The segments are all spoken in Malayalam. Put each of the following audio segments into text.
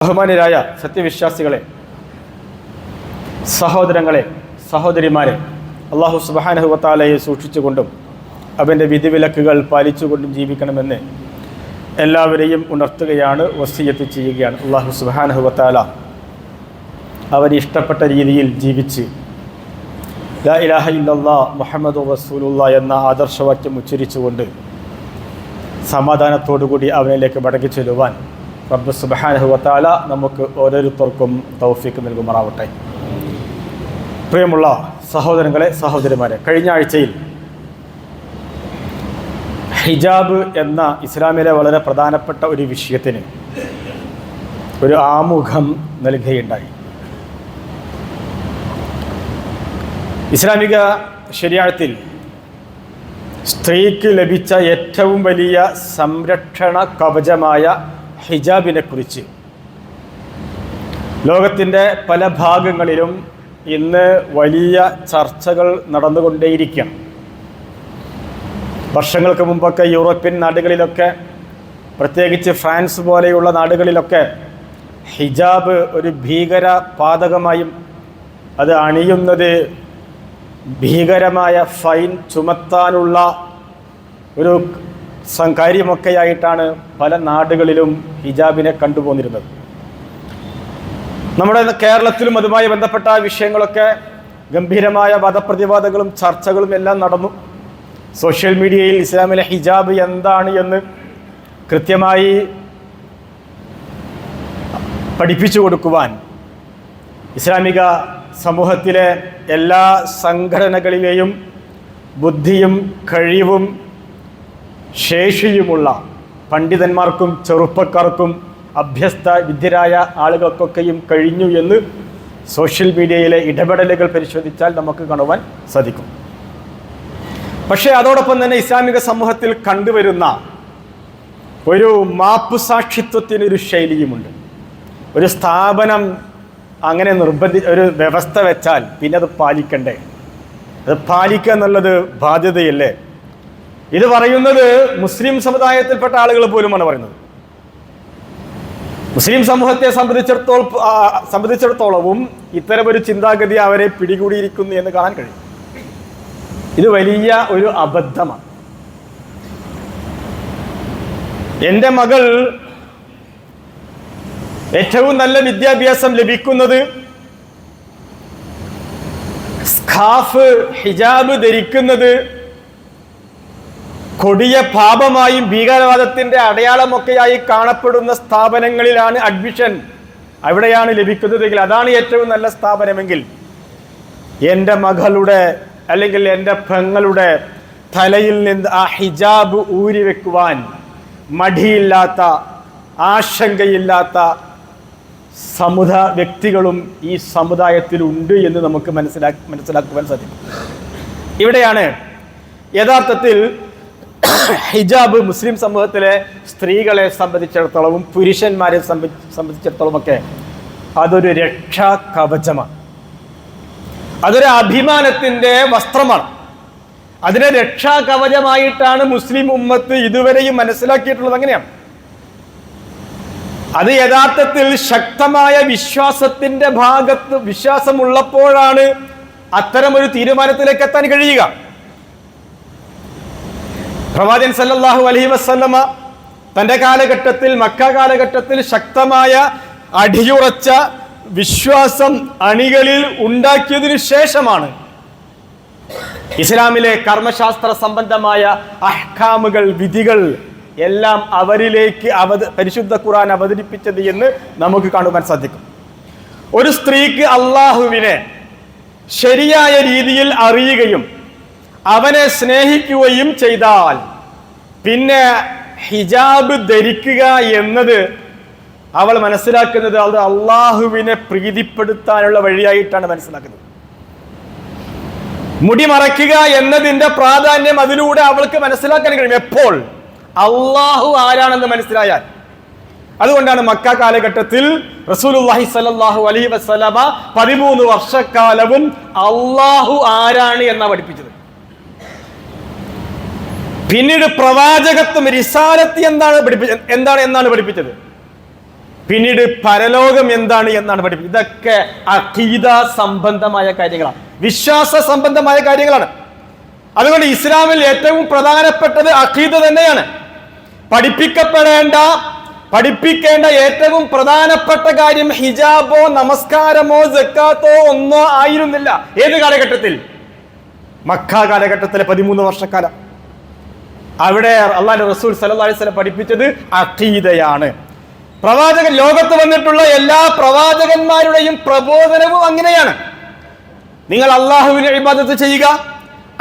ബഹുമാന്യരായ സത്യവിശ്വാസികളെ, സഹോദരങ്ങളെ, സഹോദരിമാരെ, അല്ലാഹു സുബ്ഹാനഹു വ തആലയെ സൂക്ഷിച്ചുകൊണ്ടും അവൻ്റെ വിധിവിലക്കുകൾ പാലിച്ചുകൊണ്ടും ജീവിക്കണമെന്ന് എല്ലാവരെയും ഉണർത്തുകയാണ്, വസിയ്യത്ത് ചെയ്യുകയാണ്. അല്ലാഹു സുബ്ഹാനഹു വ തആല അവന് ഇഷ്ടപ്പെട്ട രീതിയിൽ ജീവിച്ച് ലാ ഇലാഹ ഇല്ലല്ലാഹ് മുഹമ്മദുർ റസൂലുള്ളാഹ് എന്ന ആദർശവാക്യം ഉച്ചരിച്ചുകൊണ്ട് സമാധാനത്തോടുകൂടി അവനിലേക്ക് മടങ്ങി ചെല്ലുവാൻ റബ്ബ് സുബ്ഹാനഹു വ തആല നമുക്ക് ഓരോരുത്തർക്കും തൗഫീഖ് നൽകുമാറാവട്ടെ. പ്രിയമുള്ള സഹോദരങ്ങളെ, സഹോദരിമാരെ, കഴിഞ്ഞ ആഴ്ചയിൽ ഹിജാബ് എന്ന ഇസ്ലാമിലെ വളരെ പ്രധാനപ്പെട്ട ഒരു വിഷയത്തിന് ഒരു ആമുഖം നൽകുകയുണ്ടായി. ഇസ്ലാമിക ശരീഅത്തിൽ സ്ത്രീക്ക് ലഭിച്ച ഏറ്റവും വലിയ സംരക്ഷണ കവചമായ ഹിജാബിനെ കുറിച്ച് ലോകത്തിൻ്റെ പല ഭാഗങ്ങളിലും ഇന്ന് വലിയ ചർച്ചകൾ നടന്നുകൊണ്ടേയിരിക്കുകയാണ്. വർഷങ്ങൾക്ക് മുമ്പൊക്കെ യൂറോപ്യൻ നാടുകളിലൊക്കെ, പ്രത്യേകിച്ച് ഫ്രാൻസ് പോലെയുള്ള നാടുകളിലൊക്കെ ഹിജാബ് ഒരു ഭീകര പാതകമായും അത് അണിയുന്നത് ഭീകരമായ ഫൈൻ ചുമത്താനുള്ള ഒരു കാര്യമൊക്കെയായിട്ടാണ് പല നാടുകളിലും ഹിജാബിനെ കണ്ടുപോന്നിരുന്നത്. നമ്മുടെ കേരളത്തിലും അതുമായി ബന്ധപ്പെട്ട വിഷയങ്ങളൊക്കെ ഗംഭീരമായ വാദപ്രതിവാദങ്ങളും ചർച്ചകളും എല്ലാം നടന്നു. സോഷ്യൽ മീഡിയയിൽ ഇസ്ലാമിലെ ഹിജാബ് എന്താണ് എന്ന് കൃത്യമായി പഠിപ്പിച്ചു കൊടുക്കുവാൻ ഇസ്ലാമിക സമൂഹത്തിലെ എല്ലാ സംഘടനകളിലെയും ബുദ്ധിയും കഴിവും ശേഷിയുമുള്ള പണ്ഡിതന്മാർക്കും ചെറുപ്പക്കാർക്കും അഭ്യസ്ത വിദ്യരായ ആളുകൾക്കൊക്കെയും കഴിഞ്ഞു എന്ന് സോഷ്യൽ മീഡിയയിലെ ഇടപെടലുകൾ പരിശോധിച്ചാൽ നമുക്ക് കാണുവാൻ സാധിക്കും. പക്ഷേ അതോടൊപ്പം തന്നെ ഇസ്ലാമിക സമൂഹത്തിൽ കണ്ടുവരുന്ന ഒരു മാപ്പ് സാക്ഷിത്വത്തിനൊരു ശൈലിയുമുണ്ട്. ഒരു സ്ഥാപനം അങ്ങനെ ഒരു വ്യവസ്ഥ വെച്ചാൽ പിന്നെ അത് പാലിക്കണ്ടേ? അത് പാലിക്കുക എന്നുള്ളത് ബാധ്യതയല്ലേ? ഇത് പറയുന്നത് മുസ്ലിം സമുദായത്തിൽപ്പെട്ട ആളുകൾ പോലുമാണ് പറയുന്നത്. മുസ്ലിം സമൂഹത്തെ സംബന്ധിച്ചിടത്തോളവും ഇത്തരമൊരു ചിന്താഗതി അവരെ പിടികൂടിയിരിക്കുന്നു എന്ന് കാണാൻ കഴിയും. ഇത് വലിയ ഒരു അബദ്ധമാണ്. എൻ്റെ മകൾ ഏറ്റവും നല്ല വിദ്യാഭ്യാസം ലഭിക്കുന്നത് സ്കാർഫ്, ഹിജാബ് ധരിക്കുന്നത് കൊടിയ പാപമായും ഭീകരവാദത്തിൻ്റെ അടയാളമൊക്കെയായി കാണപ്പെടുന്ന സ്ഥാപനങ്ങളിലാണ് അഡ്മിഷൻ, അവിടെയാണ് ലഭിക്കുന്നതെങ്കിൽ, അതാണ് ഏറ്റവും നല്ല സ്ഥാപനമെങ്കിൽ എൻ്റെ മകളുടെ അല്ലെങ്കിൽ എൻ്റെ പെങ്ങളുടെ തലയിൽ നിന്ന് ആ ഹിജാബ് ഊരി വെക്കുവാൻ മടിയില്ലാത്ത, ആശങ്കയില്ലാത്ത വ്യക്തികളും ഈ സമുദായത്തിലുണ്ട് എന്ന് നമുക്ക് മനസ്സിലാക്കുവാൻ സാധിക്കും. ഇവിടെയാണ് യഥാർത്ഥത്തിൽ ഹിജാബ് മുസ്ലിം സമൂഹത്തിലെ സ്ത്രീകളെ സംബന്ധിച്ചിടത്തോളവും പുരുഷന്മാരെ സംബന്ധിച്ചിടത്തോളമൊക്കെ അതൊരു രക്ഷാ കവചമാണ്. അതൊരു അഭിമാനത്തിൻ്റെ വസ്ത്രമാണ്. അതിനെ രക്ഷാ കവചമായിട്ടാണ് മുസ്ലിം ഉമ്മത്ത് ഇതുവരെയും മനസ്സിലാക്കിയിട്ടുള്ളത്. അങ്ങനെയാണ്. അത് യഥാർത്ഥത്തിൽ ശക്തമായ വിശ്വാസത്തിൻ്റെ ഭാഗത്ത് വിശ്വാസമുള്ളപ്പോഴാണ് അത്തരമൊരു തീരുമാനത്തിലേക്ക് എത്താൻ കഴിയുക. പ്രവാചകൻ സല്ലല്ലാഹു അലൈഹി വസല്ലമ തൻ്റെ കാലഘട്ടത്തിൽ, മക്ക കാലഘട്ടത്തിൽ ശക്തമായ അടിയുറച്ച വിശ്വാസം അണികളിൽ ഉണ്ടാക്കിയതിനു ശേഷമാണ് ഇസ്ലാമിലെ കർമ്മശാസ്ത്ര സംബന്ധമായ അഹ്കാമുകൾ, വിധികൾ എല്ലാം അവരിലേക്ക് പരിശുദ്ധ ഖുർആൻ അവതരിപ്പിച്ചത് എന്ന് നമുക്ക് കാണുവാൻ സാധിക്കും. ഒരു സ്ത്രീക്ക് അള്ളാഹുവിനെ ശരിയായ രീതിയിൽ അറിയുകയും അവനെ സ്നേഹിക്കുകയും ചെയ്താൽ പിന്നെ ഹിജാബ് ധരിക്കുക എന്നത് അവൾ മനസ്സിലാക്കുന്നത് അത് അള്ളാഹുവിനെ പ്രീതിപ്പെടുത്താനുള്ള വഴിയായിട്ടാണ് മനസ്സിലാക്കുന്നത്. മുടി മറയ്ക്കുക എന്നതിൻ്റെ പ്രാധാന്യം അതിലൂടെ അവൾക്ക് മനസ്സിലാക്കാൻ കഴിയും. എപ്പോൾ? അള്ളാഹു ആരാണെന്ന് മനസ്സിലായാൽ. അതുകൊണ്ടാണ് മക്ക കാലഘട്ടത്തിൽ റസൂലുള്ളാഹി സ്വല്ലല്ലാഹു അലൈഹി വസല്ലമ 13 വർഷക്കാലവും അള്ളാഹു ആരാണ് എന്നാണ് പഠിപ്പിച്ചത്. പിന്നീട് പ്രവാചകത്വം, റിസാലത്ത് എന്നാണ് പഠിപ്പിച്ചത്. പിന്നീട് പരലോകം എന്താണ് എന്നാണ് പഠിപ്പിക്കുന്നത്. ഇതൊക്കെ അഖീദ സംബന്ധമായ കാര്യങ്ങളാണ്, വിശ്വാസ സംബന്ധമായ കാര്യങ്ങളാണ്. അതുകൊണ്ട് ഇസ്ലാമിൽ ഏറ്റവും പ്രധാനപ്പെട്ടത് അഖീദ തന്നെയാണ്. പഠിപ്പിക്കേണ്ട ഏറ്റവും പ്രധാനപ്പെട്ട കാര്യം ഹിജാബോ നമസ്കാരമോ സക്കാത്തോ ഒന്നോ ആയിരുന്നില്ല. ഏത് കാലഘട്ടത്തിൽ? മക്ക കാലഘട്ടത്തിലെ 13 വർഷക്കാലം. അവിടെ അള്ളാഹുവിന്റെ റസൂൽ സല്ലല്ലാഹു അലൈഹി വസല്ലം പഠിപ്പിച്ചത് അഖീദയാണ്. ലോകത്ത് വന്നിട്ടുള്ള എല്ലാ പ്രവാചകന്മാരുടെയും പ്രബോധനവും അങ്ങനെയാണ്. നിങ്ങൾ അള്ളാഹുവിനെ ഇബാദത്ത് ചെയ്യുക,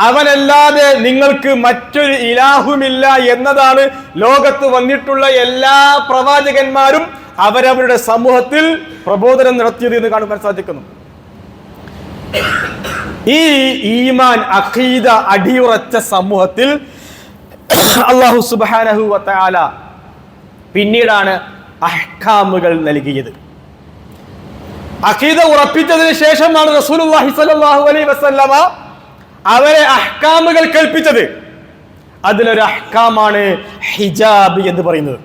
അവനല്ലാതെ നിങ്ങൾക്ക് മറ്റൊരു ഇലാഹുമില്ല എന്നതാണ് ലോകത്ത് വന്നിട്ടുള്ള എല്ലാ പ്രവാചകന്മാരും അവരവരുടെ സമൂഹത്തിൽ പ്രബോധനം നടത്തിയത് എന്ന് കാണുവാൻ സാധിക്കുന്നു. ഈ ഈമാൻ അഖീദ അടിയുറച്ച സമൂഹത്തിൽ അല്ലാഹു സുബ്ഹാനഹു വ തആല പിന്നീടാണ് അഹ്കാമുകൾ നൽകിയത്. അഖീദ ഉറപ്പിച്ചതിന് ശേഷമാണ് റസൂലുള്ളാഹി സ്വല്ലല്ലാഹു അലൈഹി വസല്ലമ അവരെ അഹ്കാമുകൾ കൽപ്പിച്ചത്. അതിലൊരു അഹ്കാമാണ് ഹിജാബ് എന്ന് പറയുന്നത്.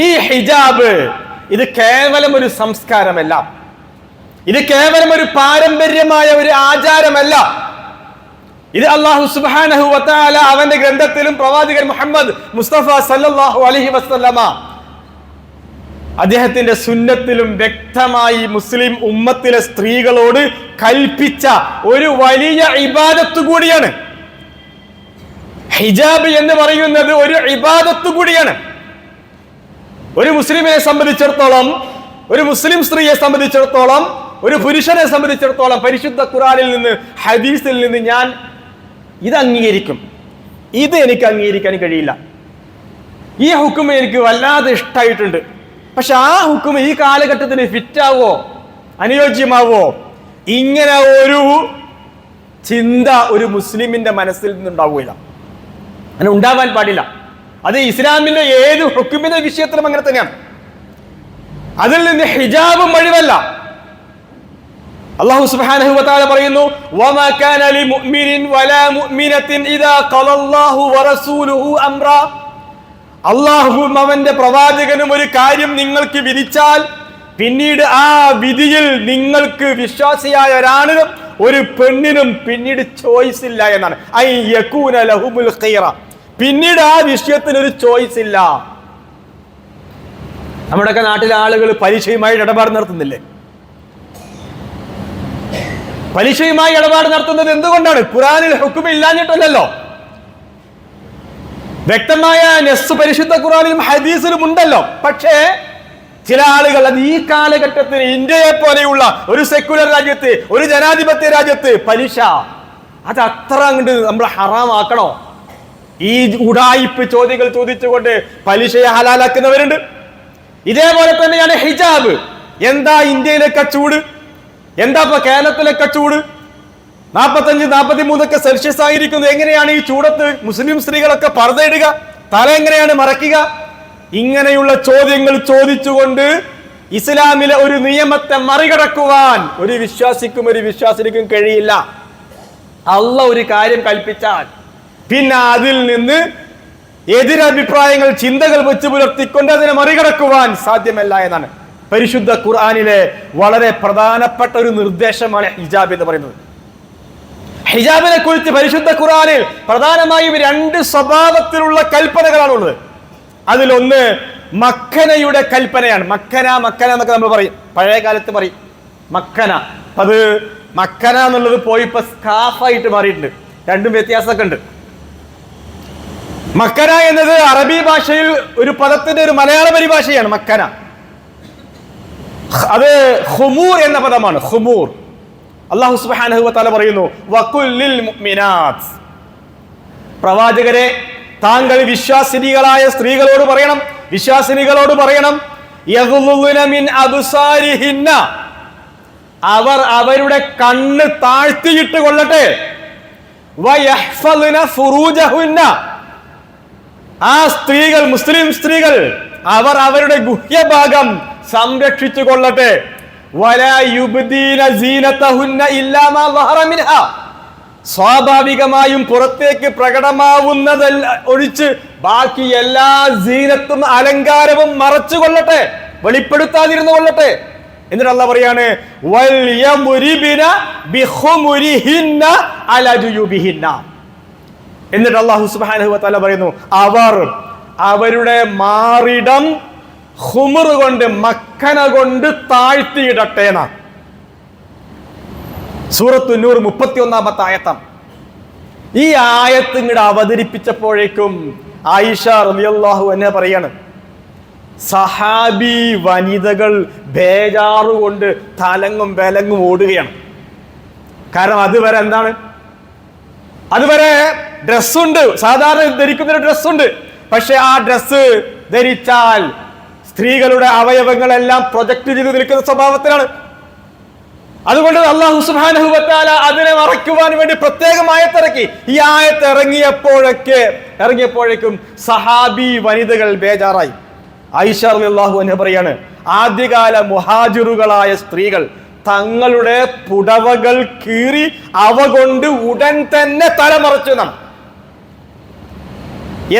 ഈ ഹിജാബ് ഇത് കേവലം ഒരു സംസ്കാരമല്ല, ഇത് കേവലം ഒരു പാരമ്പര്യമായ ഒരു ആചാരമല്ല. ഇത് അല്ലാഹു സുബ്ഹാനഹു വ തആല അവന്റെ ഗ്രന്ഥത്തിലും പ്രവാചകൻ മുഹമ്മദ് മുസ്തഫ സല്ലല്ലാഹു അലൈഹി വസല്ലമ അദ്ദേഹത്തിന്റെ സുന്നത്തിലും വ്യക്തമായി മുസ്ലിം ഉമ്മത്തിലെ സ്ത്രീകളോട് കൽപ്പിച്ച ഒരു വലിയ ഇബാദത്ത് കൂടിയാണ്. ഹിജാബ് എന്ന് പറയുന്നത് ഒരു ഇബാദത്ത് കൂടിയാണ്. ഒരു മുസ്ലിമിനെ സംബന്ധിച്ചിടത്തോളം, ഒരു മുസ്ലിം സ്ത്രീയെ സംബന്ധിച്ചിടത്തോളം, ഒരു പുരുഷനെ സംബന്ധിച്ചിടത്തോളം പരിശുദ്ധ ഖുർആനിൽ നിന്ന് ഹദീസിൽ നിന്ന് ഞാൻ ഇത് അംഗീകരിക്കും, ഇത് എനിക്ക് അംഗീകരിക്കാൻ കഴിയില്ല, ഈ ഹുക്കും എനിക്ക് വല്ലാതെ ഇഷ്ടമായിട്ടുണ്ട്, പക്ഷെ ആ ഹുക്കും ഈ കാലഘട്ടത്തിന് ഫിറ്റാവോ അനുയോജ്യമാവോ, ഇങ്ങനെ ഒരു ചിന്ത ഒരു മുസ്ലിമിന്റെ മനസ്സിൽ നിന്നുണ്ടാവുകയില്ല, അങ്ങനെ ഉണ്ടാവാൻ പാടില്ല. അത് ഇസ്ലാമിന്റെ ഏത് ഹുക്കുമിന്റെ വിഷയത്തിലും അങ്ങനെ തന്നെയാണ്. അതിൽ നിന്ന് ഹിജാബും ഒഴിവല്ല. അല്ലാഹു സുബ്ഹാനഹു വ തആല പറയുന്നു, വമാ കാന ലിമുഅ്മിനിൻ വലാ മുഅ്മിനത്തിൻ ഇദാ ഖലല്ലാഹു വറസൂലുഹു അംറാ. അല്ലാഹുവും അവന്റെ പ്രവാചകനും ഒരു കാര്യം നിങ്ങൾക്ക് വിധിച്ചാൽ പിന്നീട് ആ വിധിയിൽ നിങ്ങൾക്ക് വിശ്വാസിയായ ഒരാണിനും ഒരു പെണ്ണിനും പിന്നീട് ചോയ്സ് ഇല്ല എന്നാണ്. ഐ യകൂന ലഹുമുൽ ഖൈറ, പിന്നീട് ആ വിഷയത്തിന് ഒരു ചോയ്സ് ഇല്ല. നമ്മുടെയൊക്കെ നാട്ടിലെ ആളുകൾ പലിശയുമായി ഇടപാട് നടത്തുന്നില്ലേ? പലിശയുമായി ഇടപാട് നടത്തുന്നത് എന്തുകൊണ്ടാണ്? ഖുർആനിൽ ഹുക്ം ഇല്ലാഞ്ഞിട്ടല്ലല്ലോ. വ്യക്തമായ നസ്സ് പരിശുദ്ധ ഖുർആനിലും ഹദീസിലും ഉണ്ടല്ലോ. പക്ഷേ ചില ആളുകൾ അത് ഈ കാലഘട്ടത്തിന് ഇന്ത്യയെ പോലെയുള്ള ഒരു സെക്യുലർ രാജ്യത്ത്, ഒരു ജനാധിപത്യ രാജ്യത്ത് പലിശ അത് അത്ര അങ്ങോട്ട് നമ്മൾ ഹറാമാക്കണോ? ഈ ഉഡായിപ്പ് ചോദ്യങ്ങൾ ചോദിച്ചുകൊണ്ട് പലിശയെ ഹലാലാക്കുന്നവരുണ്ട്. ഇതേപോലെ തന്നെയാണ് ഹിജാബ്. എന്താ ഇന്ത്യയിലൊക്കെ ചൂട്, എന്താ ഇപ്പൊ കേരളത്തിലൊക്കെ ചൂട്? 45-43 സെൽഷ്യസ് ആയിരിക്കുന്നു. എങ്ങനെയാണ് ഈ ചൂടത്ത് മുസ്ലിം സ്ത്രീകളൊക്കെ പർദ്ദ ഇടുക? തല എങ്ങനെയാണ് മറയ്ക്കുക? ഇങ്ങനെയുള്ള ചോദ്യങ്ങൾ ചോദിച്ചുകൊണ്ട് ഇസ്ലാമിലെ ഒരു നിയമത്തെ മറികടക്കുവാൻ ഒരു വിശ്വാസിനിക്കും കഴിയില്ല. അല്ലാഹു ഒരു കാര്യം കൽപ്പിച്ചാൽ പിന്നെ അതിൽ നിന്ന് എതിരഭിപ്രായങ്ങൾ, ചിന്തകൾ വെച്ച് പുലർത്തിക്കൊണ്ട് അതിനെ മറികടക്കുവാൻ സാധ്യമല്ല എന്നാണ് പരിശുദ്ധ ഖുർആനിലെ വളരെ പ്രധാനപ്പെട്ട ഒരു നിർദ്ദേശമാണ് ഹിജാബ് എന്ന് പറയുന്നത്. ഹിജാബിനെ കുറിച്ച് പരിശുദ്ധ ഖുർആനിൽ പ്രധാനമായും 2 സ്വഭാവത്തിലുള്ള കൽപ്പനകളാണുള്ളത്. അതിലൊന്ന് മക്കനയുടെ കൽപ്പനയാണ്. മക്കന എന്നൊക്കെ നമ്മൾ പറയും, പഴയ കാലത്ത് പറയും മക്കന. അത് മക്കന എന്നുള്ളത് പോയി ഇപ്പൊ സ്കാഫായിട്ട് മാറിയിട്ടുണ്ട്. രണ്ടും വ്യത്യാസമൊക്കെ ഉണ്ട്. മക്കന എന്നത് അറബി ഭാഷയിൽ ഒരു പദത്തിന്റെ ഒരു മലയാള പരിഭാഷയാണ് മക്കന. അത് ഖുമൂർ എന്ന പദമാണ്. ഖുമൂർ. അല്ലാഹു സുബ്ഹാനഹു വ തആല പറയുന്നു, വഖുല്ലിൽ മുഅ്മിനാത്ത്, പ്രവാചകരെ താങ്കൾ വിശ്വാസിനികളായ സ്ത്രീകളോട് പറയണം, വിശ്വാസിനികളോട് പറയണം, യഗ്ളുന മിൻ അബ്സാരിഹിന്ന, അവർ അവരുടെ കണ്ണ് താഴ്ത്തിയിട്ട് കൊള്ളട്ടെ, വയഹ്ഫദ്ന ഫുറൂജഹുന്ന, ആ സ്ത്രീകൾ, മുസ്ലിം സ്ത്രീകൾ, അവർ അവരുടെ ഗുഹ്യഭാഗം സംരക്ഷിച്ചു കൊള്ളട്ടെ, വലാ യുബ്ദീന സീനതഹുന്ന ഇല്ലാ മാ ളഹറ മിൻഹാ, സ്വാഭാവികമായും പുറത്തേക്ക് പ്രകടമാവുന്നതല്ല ഒഴിച്ച് ബാക്കി എല്ലാ സീനത്തും അലങ്കാരവും മറച്ചു കൊള്ളട്ടെ. വെളിപ്പെടുത്താതിരുന്നു കൊള്ളട്ടെ. എന്നിട്ട് അല്ലാഹ് പറയാണ് എന്നിട്ട് അല്ലാഹു സുബ്ഹാനഹു വ തആല പറയുന്നു അവരുടെ മാറിടം ഖുമർ കൊണ്ട് മക്കന കൊണ്ട് താഴ്ത്തിയിടട്ടെ എന്നാ. സൂറത്തു നൂർ 31-ാമത്തെ ആയത്താണ്. ഈ ആയത്ത് ഇങ്ങോട്ട് അവതരിപ്പിച്ചപ്പോഴേക്കും ആയിഷ റളിയല്ലാഹു അൻഹ പറയാണ്, സഹാബി വനിതകൾ ബേജാറുകൊണ്ട് തലങ്ങും ബലങ്ങും ഓടുകയാണ്. കാരണം അതുവരെ എന്താണ്, അതുവരെ ഡ്രസ്സുണ്ട്, സാധാരണ ധരിക്കുന്ന ഒരു ഡ്രസ്സുണ്ട്. പക്ഷെ ആ ഡ്രസ്സ് ധരിച്ചാൽ സ്ത്രീകളുടെ അവയവങ്ങളെല്ലാം പ്രൊജക്ട് ചെയ്ത് നിൽക്കുന്ന സ്വഭാവത്തിലാണ്. അതുകൊണ്ട് അല്ലാഹു സുബ്ഹാനഹു വ തആല അതിനെ മറയ്ക്കുവാൻ വേണ്ടി പ്രത്യേകം ആയത്തിറക്കി. ഈ ആയത്ത് ഇറങ്ങിയപ്പോഴേക്കും സഹാബി വനിതകൾ ബേജാറായി. ആയിഷ റളിയല്ലാഹു അൻഹ പറയാണ്, ആദ്യകാല മുഹാജിറുകളായ സ്ത്രീകൾ തങ്ങളുടെ പുടവകൾ കീറി അവ കൊണ്ട് ഉടൻ തന്നെ തലമറച്ചു എന്നാണ്.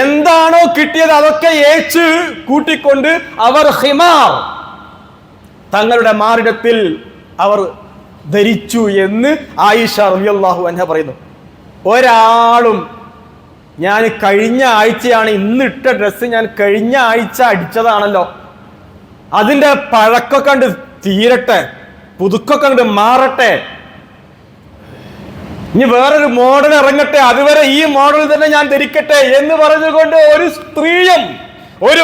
എന്താണോ കിട്ടിയത് അതൊക്കെ ഏച്ച് കൂട്ടിക്കൊണ്ട് അവർ ഹിമാർ തങ്ങളുടെ മാറിടത്തിൽ അവർ ധരിച്ചു എന്ന് ആയിഷ റളിയല്ലാഹു അൻഹ പറയുന്നു. ഒരാളും ഞാൻ കഴിഞ്ഞ ആഴ്ചയാണ് ഇന്നിട്ട ഡ്രസ്സ് ഞാൻ കഴിഞ്ഞ ആഴ്ച അടിച്ചതാണല്ലോ, അതിന്റെ പഴക്കൊക്കെ കണ്ട് തീരട്ടെ, പുതുക്കൊക്കെ കണ്ട് മാറട്ടെ, ഇനി വേറൊരു മോഡൽ ഇറങ്ങട്ടെ, അതുവരെ ഈ മോഡൽ തന്നെ ഞാൻ ധരിക്കട്ടെ എന്ന് പറഞ്ഞുകൊണ്ട് ഒരു സ്ത്രീയും ഒരു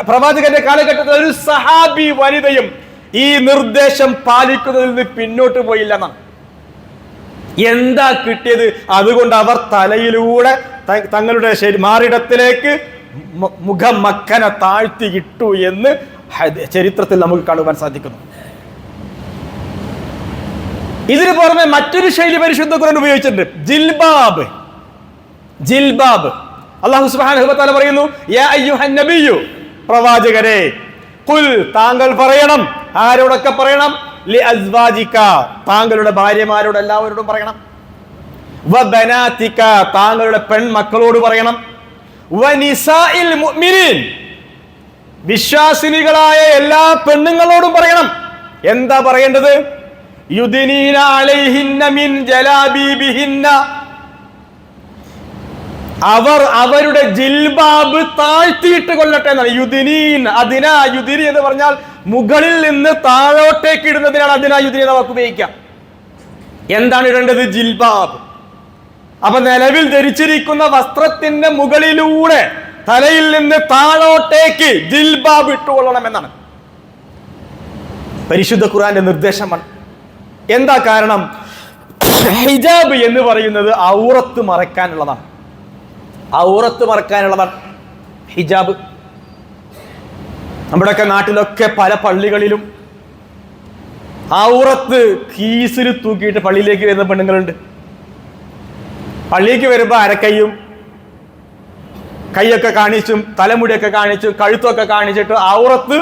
പ്രവാചകന്റെ കാലഘട്ടത്തിൽ ഒരു സഹാബി വനിതയും ഈ നിർദ്ദേശം പാലിക്കുന്നതിൽ നിന്ന് പിന്നോട്ട് പോയില്ല എന്നാണ്. എന്താ കിട്ടിയത്? അതുകൊണ്ട് അവർ തലയിലൂടെ തങ്ങളുടെ മാറിടത്തിലേക്ക് മുഖം മക്കന താഴ്ത്തി ഇട്ടു എന്ന് ചരിത്രത്തിൽ നമുക്ക് കാണുവാൻ സാധിക്കുന്നു. ഇതിനു പുറമെ മറ്റൊരു ശൈലി പരിശുദ്ധ ഖുർആൻ ഉപയോഗിച്ചിട്ടുണ്ട്, ജിൽബാബ്. അല്ലാഹു സുബ്ഹാനഹു വ തആല പറയുന്നു, യാ അയ്യുഹൻ നബിയ്യു, പ്രവാചകരെ, ഖുൽ, താങ്കൾ പറയണം. ആരോടൊക്കെ പറയണം? ലി അസ്വാജിക, താങ്കളുടെ ഭാര്യമാരോട് എല്ലാവരോടും പറയണം. വ ബനാതിക, താങ്കളുടെ പെൺമക്കളോട് പറയണം. വ നിസാഇൽ മുഅ്മിനീൻ, വിശ്വാസിനികളായ എല്ലാ പെണ്ണുങ്ങളോടും പറയണം. എന്താ പറയേണ്ടത്? യുദ്നീന അലൈഹിന്ന മിൻ ജലാബീബിഹിന്ന, അവർ അവരുടെ ജിൽബാബ് താഴ്ത്തിയിട്ട് കൊള്ളട്ടെ എന്നാണ്. യുദ്നീൻ, യുദ്നി എന്ന് പറഞ്ഞാൽ മുകളിൽ നിന്ന് താഴോട്ടേക്ക് ഇടുന്നതിനാണ് യുദ്നി എന്ന വാക്ക് ഉപയോഗിക്കാം. എന്താണ് ഇടേണ്ടത്? ജിൽബാബ്. അപ്പൊ നിലവിൽ ധരിച്ചിരിക്കുന്ന വസ്ത്രത്തിന്റെ മുകളിലൂടെ തലയിൽ നിന്ന് താഴോട്ടേക്ക് ജിൽബാബ് ഇട്ടുകൊള്ളണം എന്നാണ് പരിശുദ്ധ ഖുർആന്റെ നിർദ്ദേശമാണ്. എന്താ കാരണം? ഹിജാബ് എന്ന് പറയുന്നത് ഔറത്ത് മറയ്ക്കാനുള്ളതാണ്. ഹിജാബ്. നമ്മുടെയൊക്കെ നാട്ടിലൊക്കെ പല പള്ളികളിലും ഔറത്ത് കീസിൽ തൂക്കിയിട്ട് പള്ളിയിലേക്ക് വരുന്ന പെണ്ണുങ്ങളുണ്ട്. പള്ളിക്ക് വരുമ്പോ അരക്കൈയും കൈയൊക്കെ കാണിച്ചും തലമുടിയൊക്കെ കാണിച്ചും കഴുത്തൊക്കെ കാണിച്ചിട്ട് ഔറത്ത്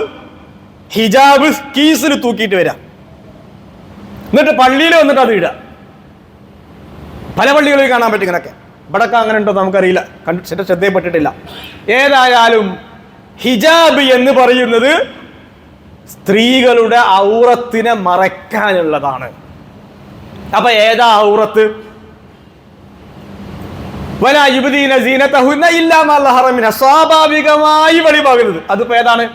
ഹിജാബ് കീസിൽ തൂക്കിയിട്ട് വരാം. എന്നിട്ട് പള്ളിയിൽ വന്നിട്ട് അത് ഇടുക. പല പള്ളികളിൽ കാണാൻ പറ്റും ഇങ്ങനൊക്കെ. ഇവിടൊക്കെ അങ്ങനെ ഉണ്ടോ നമുക്കറിയില്ല, ശ്രദ്ധയപ്പെട്ടിട്ടില്ല. ഏതായാലും ഹിജാബ് എന്ന് പറയുന്നത് സ്ത്രീകളുടെ ഔറത്തിനെ മറയ്ക്കാനുള്ളതാണ്. അപ്പൊ ഏതാ ഔറത്ത്? വലാ യുബ്ദീന സീനതഹുന്ന ഇല്ലാ മാ ളഹറ മിൻഹ, സ്വാഭാവികമായി വെളിവാകുന്നത്. അതിപ്പോ ഏതാണ്?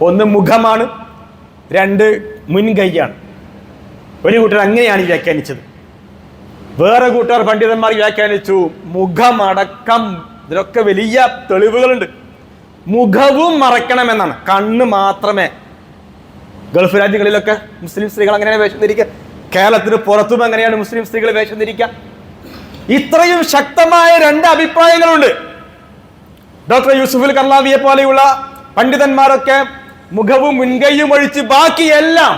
ഒന്ന് മുഖമാണ്, രണ്ട് മുൻകൈയാണ്. ഒരു കൂട്ടർ അങ്ങനെയാണ് വ്യാഖ്യാനിച്ചത്. വേറെ കൂട്ടർ പണ്ഡിതന്മാർ വ്യാഖ്യാനിച്ചു മുഖമടക്കം. ഇതിലൊക്കെ വലിയ തെളിവുകളുണ്ട്. മുഖവും മറയ്ക്കണമെന്നാണ്, കണ്ണ് മാത്രമേ. ഗൾഫ് രാജ്യങ്ങളിലൊക്കെ മുസ്ലിം സ്ത്രീകൾ അങ്ങനെയാണ് വേഷം ധരിക്കുക. കേരളത്തിന് പുറത്തും അങ്ങനെയാണ് മുസ്ലിം സ്ത്രീകൾ വേഷം ധരിക്കുക. ഇത്രയും ശക്തമായ രണ്ട് അഭിപ്രായങ്ങളുണ്ട്. ഡോക്ടർ യൂസുഫുൽ കർലാവിയെ പോലെയുള്ള പണ്ഡിതന്മാരൊക്കെ മുഖവും മുൻകൈയും ഒഴിച്ച് ബാക്കിയെല്ലാം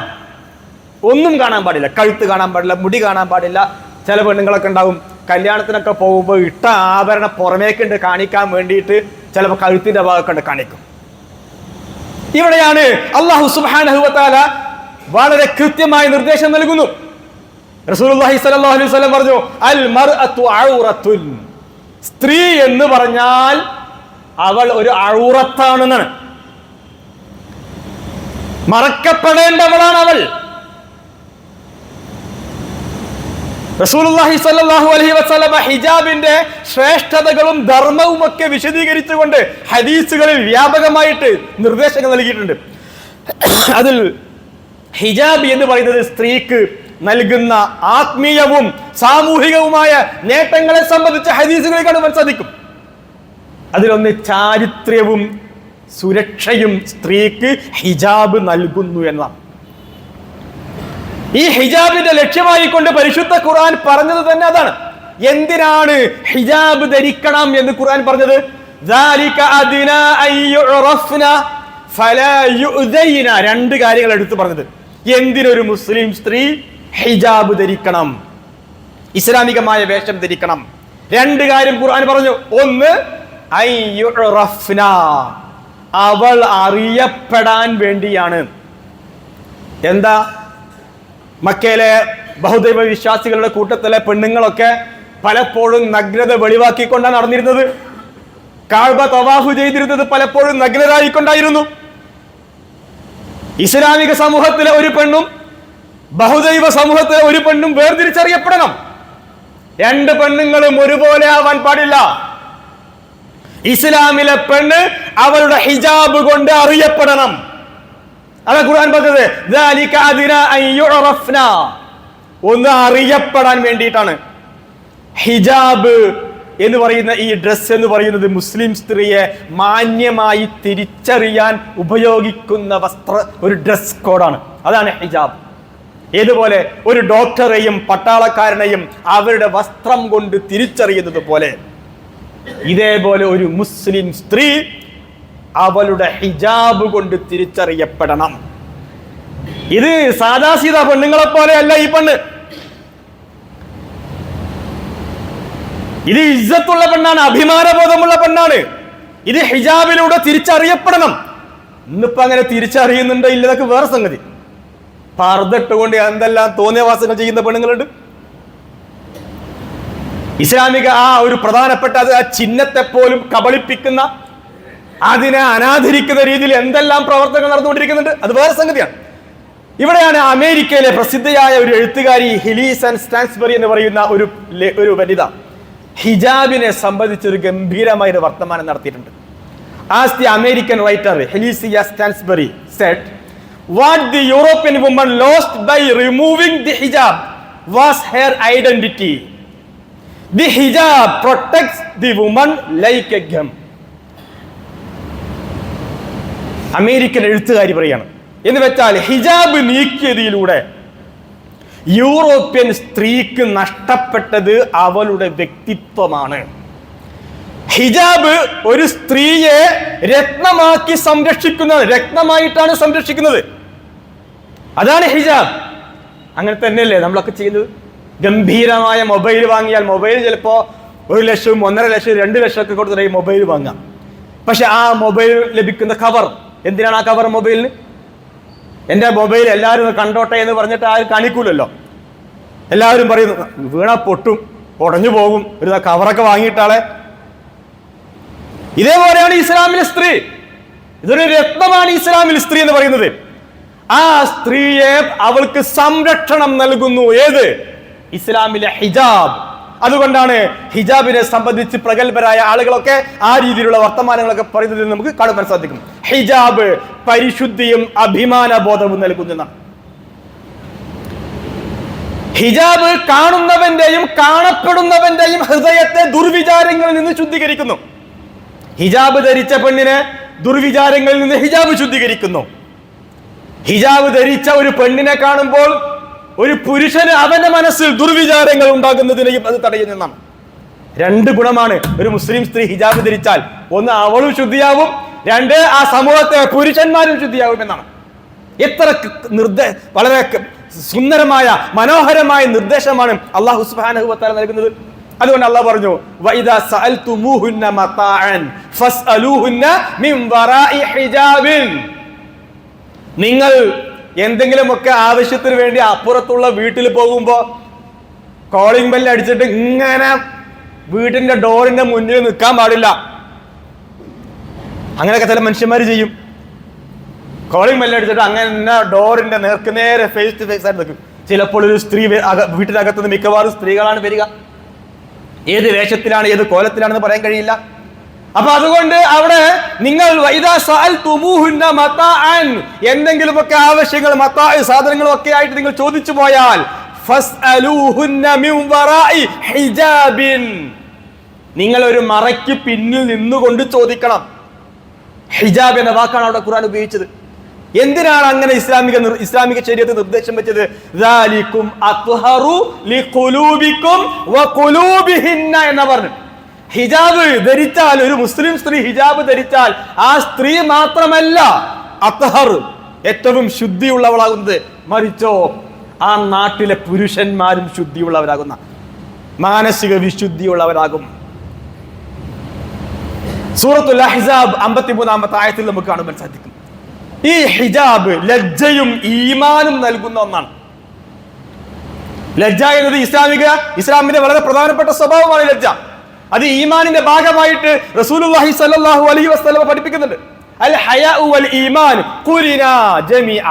ഒന്നും കാണാൻ പാടില്ല. കഴുത്ത് കാണാൻ പാടില്ല, മുടി കാണാൻ പാടില്ല. ചില പെണ്ണുങ്ങളൊക്കെ ഉണ്ടാവും കല്യാണത്തിനൊക്കെ പോകുമ്പോൾ ഇട്ട ആഭരണം പുറമേക്കുണ്ട് കാണിക്കാൻ വേണ്ടിയിട്ട് ചിലപ്പോൾ കഴുത്തിന്റെ ഭാഗമൊക്കെ ഉണ്ട് കാണിക്കും. ഇവിടെയാണ് അല്ലാഹു സുബ്ഹാനഹു വ തആല വളരെ കൃത്യമായ നിർദ്ദേശം നൽകുന്നു. റസൂലുള്ളാഹി സ്വല്ലല്ലാഹു അലൈഹി വസല്ലം പറഞ്ഞു, അൽ മർഅതു ഔറത്തുൻ, സ്ത്രീ എന്ന് പറഞ്ഞാൽ അവൾ ഒരു ഔറത്താണെന്നാണ്. മറക്കപ്പെടേണ്ടവളാണ് അവൾ. റസൂലുള്ളാഹി സ്വല്ലല്ലാഹു അലൈഹി വസല്ലമ ഹിജാബിന്റെ ശ്രേഷ്ഠതകളും ധർമ്മവും ഒക്കെ വിശദീകരിച്ചുകൊണ്ട് ഹദീസുകളിൽ വ്യാപകമായിട്ട് നിർദ്ദേശങ്ങൾ നൽകിയിട്ടുണ്ട്. അതിൽ ഹിജാബ് എന്ന് പറയുന്നത് സ്ത്രീക്ക് നൽകുന്ന ആത്മീയവും സാമൂഹികവുമായ നേട്ടങ്ങളെ സംബന്ധിച്ച ഹദീസുകളിൽ കാണുവാൻ സാധിക്കും. അതിലൊന്ന് ചാരിത്ര്യവും സുരക്ഷയും സ്ത്രീക്ക് ഹിജാബ് നൽകുന്നു എന്നതാണ്. ഈ ഹിജാബിന്റെ ലക്ഷ്യമായിക്കൊണ്ട് പരിശുദ്ധ ഖുർആൻ പറഞ്ഞത് തന്നെ അതാണ്. എന്തിനാണ് ഹിജാബ് ധരിക്കണം എന്ന് ഖുർആൻ പറഞ്ഞത്? രണ്ട് കാര്യങ്ങൾ എടുത്തു പറഞ്ഞത്. എന്തിനൊരു മുസ്ലിം സ്ത്രീ ഹിജാബ് ധരിക്കണം, ഇസ്ലാമികമായ വേഷം ധരിക്കണം? രണ്ട് കാര്യം ഖുർആൻ പറഞ്ഞു. ഒന്ന്, അവൾ അറിയപ്പെടാൻ വേണ്ടിയാണ്. എന്താ? മക്കയിലെ ബഹുദൈവ വിശ്വാസികളുടെ കൂട്ടത്തിലെ പെണ്ണുങ്ങളൊക്കെ പലപ്പോഴും നഗ്നത വെളിവാക്കിക്കൊണ്ടാണ് നടന്നിരുന്നത്. കഅബ തവാഫ് ചെയ്തിരുന്നത് പലപ്പോഴും നഗ്നരായിക്കൊണ്ടായിരുന്നു. ഇസ്ലാമിക സമൂഹത്തിലെ ഒരു പെണ്ണും ബഹുദൈവ സമൂഹത്തിലെ ഒരു പെണ്ണും വേർതിരിച്ചറിയപ്പെടണം. രണ്ട് പെണ്ണുങ്ങളും ഒരുപോലെ ആവാൻ പാടില്ല. ഇസ്ലാമിലെ പെണ്ണ് അവളുടെ ഹിജാബ് കൊണ്ട് അറിയപ്പെടണം. അതാ ഖുർആൻ പറഞ്ഞത്. ഒന്ന് അറിയപ്പെടാൻ വേണ്ടിയിട്ടാണ്. ഹിജാബ് എന്ന് പറയുന്ന ഈ ഡ്രസ് എന്ന് പറയുന്നത് മുസ്ലിം സ്ത്രീയെ മാന്യമായി തിരിച്ചറിയാൻ ഉപയോഗിക്കുന്ന ഒരു ഡ്രസ് കോഡാണ്. അതാണ് ഹിജാബ്. ഏതുപോലെ ഒരു ഡോക്ടറെയും പട്ടാളക്കാരനെയും അവരുടെ വസ്ത്രം കൊണ്ട് തിരിച്ചറിയുന്നത് പോലെ ഇതേപോലെ ഒരു മുസ്ലിം സ്ത്രീ അവളുടെ ഹിജാബ് കൊണ്ട് തിരിച്ചറിയപ്പെടണം. ഇത് സാദാസീത പെണ്ണുങ്ങളെ പോലെ അല്ല ഈ പെണ്ണ്. ഇത് ഇസ്സത്തുള്ള പെണ്ണാണ്, അഭിമാനബോധമുള്ള പെണ്ണാണ്. ഇത് ഹിജാബിലൂടെ തിരിച്ചറിയപ്പെടണം. ഇന്നിപ്പോ അങ്ങനെ തിരിച്ചറിയുന്നുണ്ടോ ഇല്ലതൊക്കെ വേറെ സംഗതി. പർദ്ദട്ടുകൊണ്ട് എന്തെല്ലാം തോന്നിയവാസങ്ങൾ ചെയ്യുന്ന പെണ്ണുങ്ങളുണ്ട്. ഇസ്ലാമിക ആ ഒരു പ്രധാനപ്പെട്ട ആ ചിഹ്നത്തെ പോലും കബളിപ്പിക്കുന്ന, അതിനെ അനാദരിക്കുന്ന രീതിയിൽ എന്തെല്ലാം പ്രവർത്തനങ്ങൾ നടന്നുകൊണ്ടിരിക്കുന്നുണ്ട്. അത് വേറെ സംഗതിയാണ്. ഇവിടെയാണ് അമേരിക്കയിലെ പ്രസിദ്ധയായ ഒരു എഴുത്തുകാരി ഹിലീസ് ആൻഡ് സ്റ്റാൻസ്ബറി എന്ന് പറയുന്ന ഒരു വനിത ഹിജാബിനെ സംബന്ധിച്ചൊരു ഗംഭീരമായ ഒരു വർത്തമാനം നടത്തിയിട്ടുണ്ട്. As the American writer Hilisia Stansbury said, what the European woman lost by removing the hijab was her identity. The hijab protects the woman like a gem. American എഴുത്തുകാരി പറയാണ്. എന്ന് വെച്ചാൽ ഹിജാബ് നീക്കിയതിലൂടെ യൂറോപ്യൻ സ്ത്രീക്ക് നഷ്ടപ്പെട്ടത് അവളുടെ വ്യക്തിത്വമാണ്. ഹിജാബ് ഒരു സ്ത്രീയെ രത്നമാക്കി സംരക്ഷിക്കുന്നത്, രത്നമായിട്ടാണ് സംരക്ഷിക്കുന്നത്. അതാണ് ഹിജാബ്. അങ്ങനെ തന്നെയല്ലേ നമ്മളൊക്കെ ചെയ്യുന്നത്? ഗംഭീരമായ മൊബൈൽ വാങ്ങിയാൽ മൊബൈൽ ചിലപ്പോൾ 1 ലക്ഷം, 1.5 ലക്ഷം, 2 ലക്ഷം ഒക്കെ കൊടുത്തിട്ട് ഈ മൊബൈൽ വാങ്ങാം. പക്ഷെ ആ മൊബൈൽ ലഭിക്കുന്ന കവർ, എന്തിനാണ് ആ കവർ മൊബൈലിന്? എൻ്റെ മൊബൈൽ എല്ലാവരും കണ്ടോട്ടെ എന്ന് പറഞ്ഞിട്ട് ആരും കാണിക്കൂലല്ലോ. എല്ലാവരും പറയുന്നു വീണാ പൊട്ടും, ഉടഞ്ഞു പോകും, ഒരു കവറൊക്കെ വാങ്ങിയിട്ടാളെ. ഇതേപോലെയാണ് ഇസ്ലാമിലെ സ്ത്രീ. ഇതൊരു രത്നമാണ് ഇസ്ലാമിൽ സ്ത്രീ എന്ന് പറയുന്നത്. ആ സ്ത്രീയെ അവൾക്ക് സംരക്ഷണം നൽകുന്നു ഏത്? ഇസ്ലാമിലെ ഹിജാബ്. അതുകൊണ്ടാണ് ഹിജാബിനെ സംബന്ധിച്ച് പ്രഗത്ഭരായ ആളുകളൊക്കെ ആ രീതിയിലുള്ള വർത്തമാനങ്ങളൊക്കെ പറയുന്നത് നമുക്ക് കാണുവാൻ സാധിക്കും. ഹിജാബ് പരിശുദ്ധിയും അഭിമാന ബോധവും നൽകുന്നതാണ്. ഹിജാബ് കാണുന്നവന്റെയും കാണപ്പെടുന്നവന്റെയും ഹൃദയത്തെ ദുർവിചാരങ്ങളിൽ നിന്ന് ശുദ്ധീകരിക്കുന്നു. ഹിജാബ് ധരിച്ച പെണ്ണിനെ ദുർവിചാരങ്ങളിൽ നിന്ന് ഹിജാബ് ശുദ്ധീകരിക്കുന്നു. ഹിജാബ് ധരിച്ച ഒരു പെണ്ണിനെ കാണുമ്പോൾ ഒരു പുരുഷന് അവന്റെ മനസ്സിൽ ദുർവിചാരങ്ങൾ ഉണ്ടാകുന്നതിനെയും അത് തടയുന്നതാണ്. 2 ഗുണമാണ് ഒരു മുസ്ലിം സ്ത്രീ ഹിജാബ് ധരിച്ചാൽ. ഒന്ന്, അവളും ശുദ്ധിയാവും. 2, ആ സമൂഹത്തെ പുരുഷന്മാരും ശുദ്ധിയാവും എന്നാണ്. എത്ര വളരെ സുന്ദരമായ മനോഹരമായ നിർദ്ദേശമാണ് അല്ലാഹു സുബ്ഹാനഹു വ തആല നൽകുന്നത്. അതുകൊണ്ട് അല്ലാഹു പറഞ്ഞു, വഇദാ സഅൽതുമൂഹുന്ന മതാഅൻ ഫസ്അലൂഹുന്ന മിൻ വറാഇ ഹിജാബിൻ. നിങ്ങൾ എന്തെങ്കിലുമൊക്കെ ആവശ്യത്തിന് വേണ്ടി അപ്പുറത്തുള്ള വീട്ടിൽ പോകുമ്പോൾ കോളിംഗ് ബെല്ല് അടിച്ചിട്ട് ഇങ്ങനെ വീട്ടിന്റെ ഡോറിന്റെ മുന്നിൽ നിൽക്കാൻ പാടില്ല. അങ്ങനെയൊക്കെ ചില മനുഷ്യന്മാർ ചെയ്യും. കോളിംഗ് ബെല്ല് അടിച്ചിട്ട് അങ്ങനെ ഡോറിന്റെ നേരെ ഫേസ് ടു ഫേസ് ആയിട്ട് നിൽക്കും. ചിലപ്പോൾ ഒരു സ്ത്രീ വീട്ടിനകത്തുനിന്ന് മിക്കവാറും സ്ത്രീകളാണ് വരിക. ഏത് വേഷത്തിലാണ് ഏത് കോലത്തിലാണെന്ന് പറയാൻ കഴിയില്ല. അപ്പൊ അതുകൊണ്ട് അവിടെ നിങ്ങൾ എന്തെങ്കിലുമൊക്കെ ആവശ്യങ്ങൾ സാധനങ്ങളും ഒക്കെ ആയിട്ട് നിങ്ങൾ ചോദിച്ചു പോയാൽ നിങ്ങൾ ഒരു മറയ്ക്ക് പിന്നിൽ നിന്നുകൊണ്ട് ചോദിക്കണം. ഹിജാബ് എന്ന വാക്കാണ് അവിടെ ഖുർആൻ ഉപയോഗിച്ചത്. എന്തിനാണ് അങ്ങനെ ഇസ്ലാമിക ശരീഅത്ത് നിർദ്ദേശം വെച്ചത്? എന്ന് പറഞ്ഞു. ഹിജാബ് ധരിച്ചാൽ, ഒരു മുസ്ലിം സ്ത്രീ ഹിജാബ് ധരിച്ചാൽ ആ സ്ത്രീ മാത്രമല്ല അത്ഹർ, ഏറ്റവും ശുദ്ധിയുള്ളവളാകുന്നത്, മറിച്ചോ ആ നാട്ടിലെ പുരുഷന്മാരും ശുദ്ധിയുള്ളവരാകുന്ന, മാനസിക വിശുദ്ധിയുള്ളവരാകും. സൂറത്തുൽ അഹ്സാബ് 53-ാമത്തെ ആയത്തിൽ നമുക്ക് കാണുവാൻ സാധിക്കും. ഈ ഹിജാബ് ലജ്ജയും ഈമാനും നൽകുന്ന ഒന്നാണ്. ലജ്ജ എന്നത് ഇസ്ലാമിന്റെ വളരെ പ്രധാനപ്പെട്ട സ്വഭാവമാണ് ലജ്ജ. അത് ഈമാനിന്റെ ഭാഗമായിട്ട് റസൂലുള്ളാഹി സ്വല്ലല്ലാഹു അലൈഹി വസല്ലം പഠിപ്പിക്കുന്നുണ്ട്. അൽ ഹയാഉ വൽ ഈമാൻ ഖുരിനാ ജമീഅ.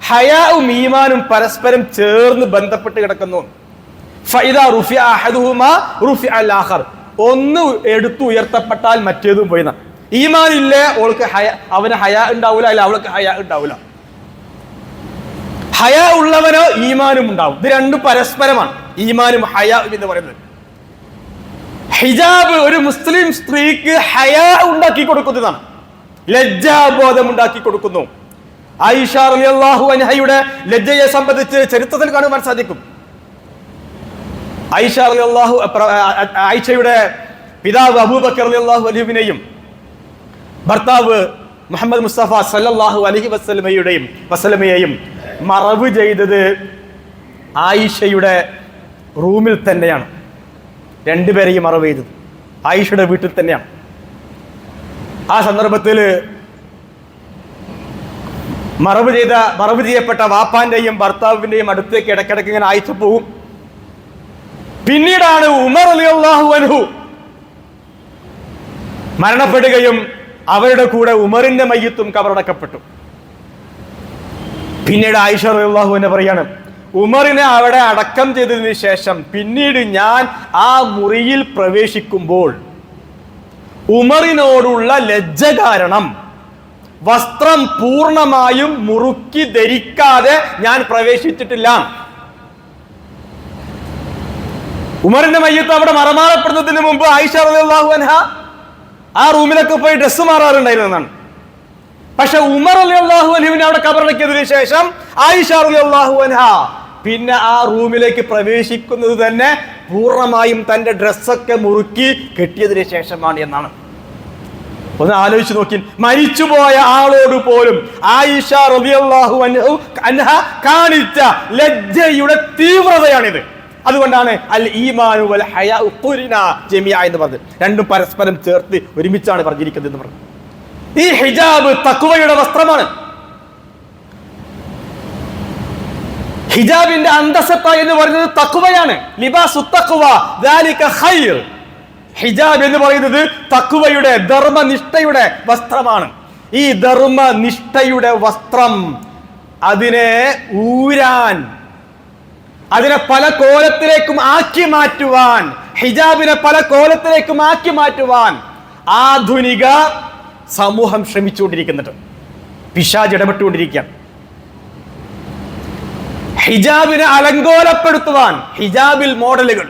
ഹയാഉം ഈമാനും പരസ്പരം ചേർന്ന് ബന്ധപ്പെട്ട് കിടക്കുന്നു. ഫഇദാ റുഫിഅ അഹദുഹുമാ റുഫിഅ അൽ ആഖർ. ഒന്ന് എടുത്തു ഉയർത്തപ്പെട്ടാൽ മറ്റേതും പോയിന. ഈമാൻ ഇല്ലേ അവൾക്ക് അവന് ഹയാ ഉണ്ടാവില്ല, അല്ല അവൾക്ക് ഹയാ ഉണ്ടാവില്ല. ഹയാ ഉള്ളവനോ ഈമാനും ഉണ്ടാവും. ഇത് രണ്ടും പരസ്പരമാണ്, ഈമാനും ഹയാ എന്ന് പറയുന്നത്. ഹിജാബ് ഒരു മുസ്ലിം സ്ത്രീക്ക് ഹയാ ഉണ്ടാക്കി കൊടുക്കുന്നതാണ്, ലജ്ജാബോധം ഉണ്ടാക്കി കൊടുക്കുന്നു. ആയിഷ റളിയല്ലാഹു അൻഹയുടെ ലജ്ജയെ സംബന്ധിച്ച് ചരിത്രത്തിൽ കാണുവാൻ സാധിക്കും. ആയിഷയുടെ പിതാവ് അബൂബക്കർ റളിയല്ലാഹു അൻഹുവിനെയും ഭർത്താവ് മുഹമ്മദ് മുസ്തഫ സല്ലല്ലാഹു അലൈഹി വസല്ലമയെയും മറവ് ചെയ്തത് ആയിഷയുടെ റൂമിൽ തന്നെയാണ്. രണ്ടുപേരെയും മറവ് ചെയ്തത് ആയിഷയുടെ വീട്ടിൽ തന്നെയാണ്. ആ സന്ദർഭത്തിൽ മറവ് ചെയ്യപ്പെട്ട വാപ്പാന്റെയും ഭർത്താവിന്റെയും അടുത്തേക്ക് ഇടയ്ക്കിടയ്ക്ക് ഇങ്ങനെ ആയിഷ പോകും. പിന്നീടാണ് ഉമർ റളിയല്ലാഹു അൻഹു മരണപ്പെടുകയും അവരുടെ കൂടെ ഉമറിന്റെ മയ്യത്തും കബറടക്കപ്പെട്ടു. പിന്നീട് ആയിഷ റളിയല്ലാഹു അൻഹ പറയാണ്, ഉമറിനെ അവിടെ അടക്കം ചെയ്തതിന് ശേഷം പിന്നീട് ഞാൻ ആ മുറിയിൽ പ്രവേശിക്കുമ്പോൾ ഉമറിനോടുള്ള ലജ്ജ കാരണം വസ്ത്രം പൂർണ്ണമായും മുറുക്കി ധരിക്കാതെ ഞാൻ പ്രവേശിച്ചിട്ടില്ല. ഉമറിന്റെ മയ്യത്ത് അവിടെ മറമാറപ്പെടുന്നതിന് മുമ്പ് ആയിഷ റളിയല്ലാഹു അൻഹ ആ റൂമിലൊക്കെ പോയി ഡ്രസ്സ് മാറാറുണ്ടായിരുന്നെന്നാണ്. പക്ഷെ ഉമർ റളിയല്ലാഹു അൻഹുവിനെ അവിടെ കബറടക്കിയതിനു ശേഷം ആയിഷ റളിയല്ലാഹു അൻഹ പിന്നെ ആ റൂമിലേക്ക് പ്രവേശിക്കുന്നത് തന്നെ പൂർണ്ണമായും തന്റെ ഡ്രസ്സൊക്കെ മുറുക്കി കെട്ടിയതിനു ശേഷമാണ് എന്നാണ്. ഒന്ന് ആലോചിച്ച് നോക്കി, മരിച്ചുപോയ ആളോട് പോലും ആയിഷ റളിയല്ലാഹു അൻഹ കാണിച്ച ലജ്ജയുടെ തീവ്രതയാണിത്. അതുകൊണ്ടാണ് അൽ ഈമാനു വൽ ഹയാഉ ഖുരിനാ ജമീഅ എന്ന് പറഞ്ഞത്. രണ്ടും പരസ്പരം ചേർത്ത് ഒരുമിച്ചാണ് പറഞ്ഞിരിക്കുന്നത് എന്ന് പറഞ്ഞു. ഈ ഹിജാബ് തഖ്വയുടെ വസ്ത്രമാണ്. ഹിജാബിന്റെ അന്തസത്ത എന്ന് പറയുന്നത് തഖ്വയാണ്. ലിബാസു തഖ്വ ദാലിക ഖൈർ. ഹിജാബ് എന്ന് പറയുന്നത് തഖ്വയുടെ, ധർമ്മനിഷ്ഠയുടെ വസ്ത്രമാണ്. ഈ ധർമ്മനിഷ്ഠയുടെ വസ്ത്രം അതിനെ ഊരാൻ, അതിനെ പല കോലത്തിലേക്കും ആക്കി മാറ്റുവാൻ, ഹിജാബിനെ പല കോലത്തിലേക്കും ആക്കി മാറ്റുവാൻ ആധുനിക സമൂഹം ശ്രമിച്ചുകൊണ്ടിരിക്കുന്നുണ്ട്. പിശാച് ഇടപെട്ടുകൊണ്ടിരിക്കുകയാണ്. ഹിജാബിനെ അലങ്കോലപ്പെടുത്തുവാൻ ഹിജാബിൽ മോഡലുകൾ,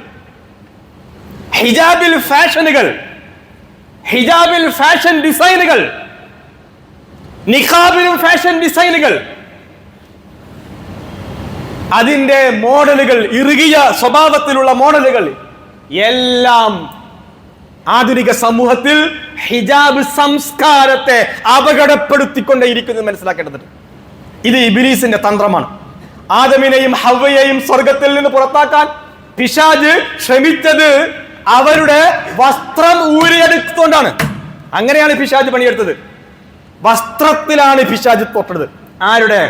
ഹിജാബിൽ ഫാഷനുകൾ, ഹിജാബിൽ ഫാഷൻ ഡിസൈനുകൾ, നിഖാബിലും ഫാഷൻ ഡിസൈനുകൾ, അതിന്റെ മോഡലുകൾ, ഇറുകിയ സ്വഭാവത്തിലുള്ള മോഡലുകൾ എല്ലാം ആധുനിക സമൂഹത്തിൽ ഹിജാബ് സംസ്കാരത്തെ അപകടപ്പെടുത്തിക്കൊണ്ടേയിരിക്കുന്നത് മനസ്സിലാക്കേണ്ടതുണ്ട്. ഇത് ഇബ്ലീസിന്റെ തന്ത്രമാണ്. ആദമിനെയും ഹവ്വയെയും സ്വർഗത്തിൽ നിന്ന് പുറത്താക്കാൻ പിശാച് ശ്രമിച്ചത് അവരുടെ വസ്ത്രം ഊരിയെടുത്തുകൊണ്ടാണ്. അങ്ങനെയാണ് പിശാച് പണിയെടുത്തത്. വസ്ത്രത്തിലാണ് പിശാച് തൊട്ടത്. ആരുടെ?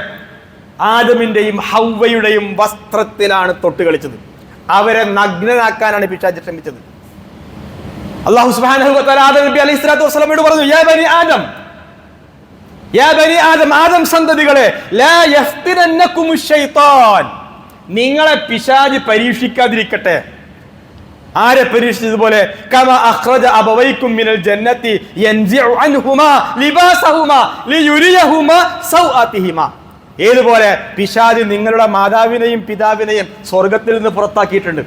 ആദമിന്റെയും ഹവ്വയുടെയും വസ്ത്രത്തിലാണ് തൊട്ട് കളിച്ചത്. അവരെ നഗ്നനാക്കാനാണ് പിശാച് ശ്രമിച്ചത്. അല്ലാഹു സുബ്ഹാനഹു വ തആല ആദം നബി അലൈഹി സ്വലാത്തു വസ്സലാമയോട് പറഞ്ഞു, യാ ബനി ആദം യാ ബനി ആദം, ആദം സന്തതികളെ, ലാ യഫ്തിനന്നകുമുശ് ശൈത്താൻ, നിങ്ങളെ പിശാച് പരീക്ഷിക്കാതിരിക്കട്ടെ. ആരെ പരീക്ഷിച്ചതുപോലെ? കമാ അഖ്റജ അബവൈകും മിനൽ ജന്നതി യൻസിഉ അൻഹുമാ ലിബാസഹുമാ ലിയുരിയഹുമാ സൗഅതിഹിമാ. ഏതുപോലെ പിശാച് നിങ്ങളുടെ മാതാവിനെയും പിതാവിനെയും സ്വർഗത്തിൽ നിന്ന് പുറത്താക്കിയിട്ടുണ്ട്.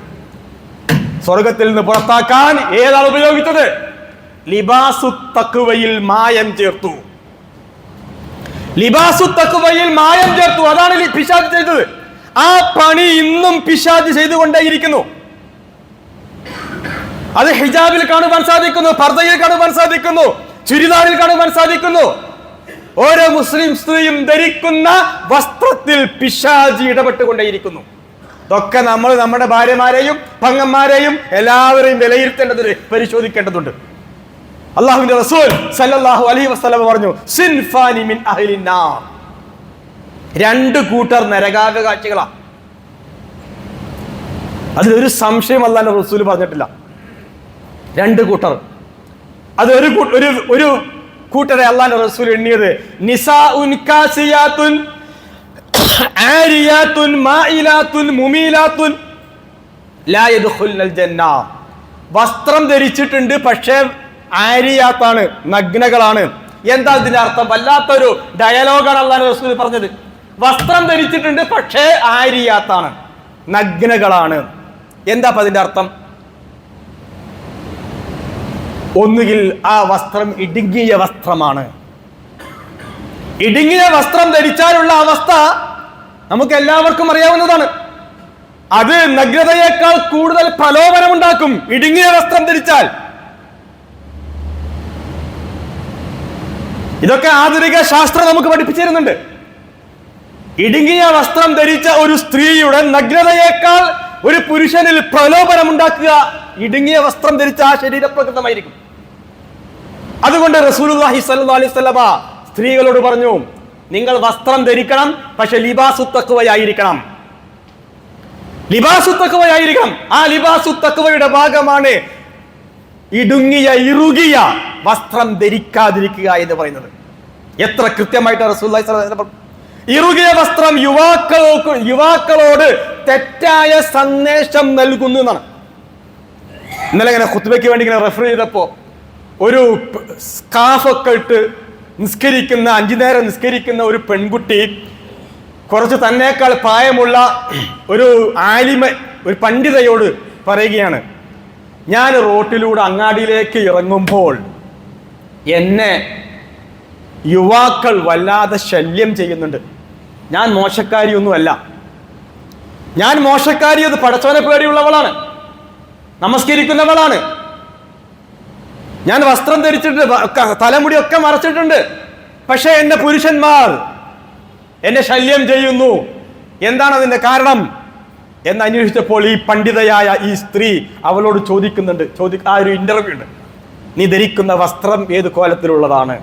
സ്വർഗത്തിൽ നിന്ന് പുറത്താക്കാൻ ഏതാണ് ഉപയോഗിച്ചത്? ലിബാസു തഖ്വയിൽ മായം ചേർത്തു. ലിബാസു തഖ്വയിൽ മായം ചേർത്തു. അതാണ് പിശാച് ചെയ്തത്. ആ പണി ഇന്നും പിശാച് ചെയ്തുകൊണ്ടേയിരിക്കുന്നു. അത് ഹിജാബിൽ കാണുവാൻ സാധിക്കുന്നു, പർദ്ദയിൽ കാണുവാൻ സാധിക്കുന്നു, ചുരിദാറിൽ കാണുവാൻ സാധിക്കുന്നു. ഓരോ മുസ്ലിം സ്ത്രീയും ധരിക്കുന്ന വസ്ത്രത്തിൽ പിശാച് ഇടപെട്ടുകൊണ്ടേയിരിക്കുന്നു. ഇതൊക്കെ നമ്മൾ നമ്മുടെ ഭാര്യമാരെയും പങ്ങന്മാരെയും എല്ലാവരെയും വിലയിരുത്തേണ്ടതുണ്ട്, പരിശോധിക്കേണ്ടതുണ്ട്. അല്ലാഹുവിന്റെ റസൂൽ സല്ലല്ലാഹു അലൈഹി വസല്ലം പറഞ്ഞു, സിൻഫാനി മിൻ അഹ്ലിൻ നാർ, രണ്ട് കൂട്ടർ നരകാവകാശികളാ. അതിലൊരു സംശയം അല്ലാഹുവിന്റെ റസൂൽ പറഞ്ഞിട്ടില്ല. രണ്ട് കൂട്ടർ, അത് ഒരു കൂട്ടരെ അല്ലാഹുവിന്റെ റസൂൽ എണ്ണിയത് നിസാഉൻ കാസിയാത്തുൻ ആരിയാത്തുൻ മായിലാത്തുൻ മുമീലാത്തുൻ ലാ യദ്ഖുൽനൽ ജന്ന. വസ്ത്രം ധരിച്ചിട്ടുണ്ട്, പക്ഷേ ആരിയാത്താണ്, നഗ്നകളാണ്. എന്താ ഇതിന്റെ അർത്ഥം? വല്ലാത്തൊരു ഡയലോഗാണ് അല്ലാഹുവിന്റെ റസൂൽ പറഞ്ഞത്. വസ്ത്രം ധരിച്ചിട്ടുണ്ട്, പക്ഷേ ആരിയാത്താണ്, നഗ്നകളാണ്. എന്താ അതിന്റെ അർത്ഥം? ഒന്നുകിൽ ആ വസ്ത്രം ഇടുങ്ങിയ വസ്ത്രമാണ്. ഇടുങ്ങിയ വസ്ത്രം ധരിച്ചാലുള്ള അവസ്ഥ നമുക്ക് എല്ലാവർക്കും അറിയാവുന്നതാണ്. അത് നഗ്നതയേക്കാൾ കൂടുതൽ പ്രലോഭനമുണ്ടാക്കും ഇടുങ്ങിയ വസ്ത്രം ധരിച്ചാൽ. ഇതൊക്കെ ആധുനിക ശാസ്ത്രം നമുക്ക് പഠിപ്പിച്ചു തരുന്നുണ്ട്. ഇടുങ്ങിയ വസ്ത്രം ധരിച്ച ഒരു സ്ത്രീയുടെ നഗ്നതയേക്കാൾ ഒരു പുരുഷനിൽ പ്രലോഭനമുണ്ടാക്കുക ഇടുങ്ങിയ വസ്ത്രം ധരിച്ച ആ ശരീരപ്രകൃതമായിരിക്കും. അതുകൊണ്ട് റസൂലുള്ളാഹി സ്വല്ലല്ലാഹു അലൈഹി വസല്ലമ സ്ത്രീകളോട് പറഞ്ഞു, നിങ്ങൾ വസ്ത്രം ധരിക്കണം, പക്ഷെ ലിബാസു തഖ്വയായിരിക്കണം. ലിബാസു തഖ്വയായിരിക്കണം. ആ ലിബാസു തഖ്വയുടെ ഭാഗമാണ് ഇറുകിയ വസ്ത്രം ധരിക്കാതിരിക്കുക എന്ന് പറയുന്നത്. എത്ര കൃത്യമായിട്ട് റസൂലുള്ളാഹി സ്വല്ലല്ലാഹു അലൈഹി വസല്ലം ഇറുകിയ വസ്ത്രം യുവാക്കളോട് തെറ്റായ സന്ദേശം നൽകുന്നു എന്നാണ്. ഇന്നലെ ഇങ്ങനെ ഖുത്ബയ്ക്ക് വേണ്ടി ഇങ്ങനെ റെഫർ ചെയ്തപ്പോ ഒരു സ്കാഫൊക്കെ ഇട്ട് നിസ്കരിക്കുന്ന, 5 നേരം നിസ്കരിക്കുന്ന ഒരു പെൺകുട്ടി കുറച്ച് തന്നേക്കാൾ പ്രായമുള്ള ഒരു ആലിമ, ഒരു പണ്ഡിതയോട് പറയുകയാണ്, ഞാൻ റോട്ടിലൂടെ അങ്ങാടിയിലേക്ക് ഇറങ്ങുമ്പോൾ എന്നെ യുവാക്കൾ വല്ലാതെ ശല്യം ചെയ്യുന്നുണ്ട്. ഞാൻ മോശക്കാരിയൊന്നുമല്ല, ഞാൻ മോശക്കാരി, അത് പടച്ചവനെ പേടിയുള്ളവളാണ്, നമസ്കരിക്കുന്നവളാണ്, ഞാൻ വസ്ത്രം ധരിച്ചിട്ടുണ്ട്, തലമുടിയൊക്കെ മറച്ചിട്ടുണ്ട്, പക്ഷെ എന്റെ പുരുഷന്മാർ എന്നെ ശല്യം ചെയ്യുന്നു. എന്താണ് അതിന്റെ കാരണം എന്ന് അന്വേഷിച്ചപ്പോൾ ഈ പണ്ഡിതയായ ഈ സ്ത്രീ അവളോട് ചോദിക്കുന്നുണ്ട്, ആ ഒരു ഇന്റർവ്യൂ ഉണ്ട്, നീ ധരിക്കുന്ന വസ്ത്രം ഏത് കോലത്തിലുള്ളതാണ്?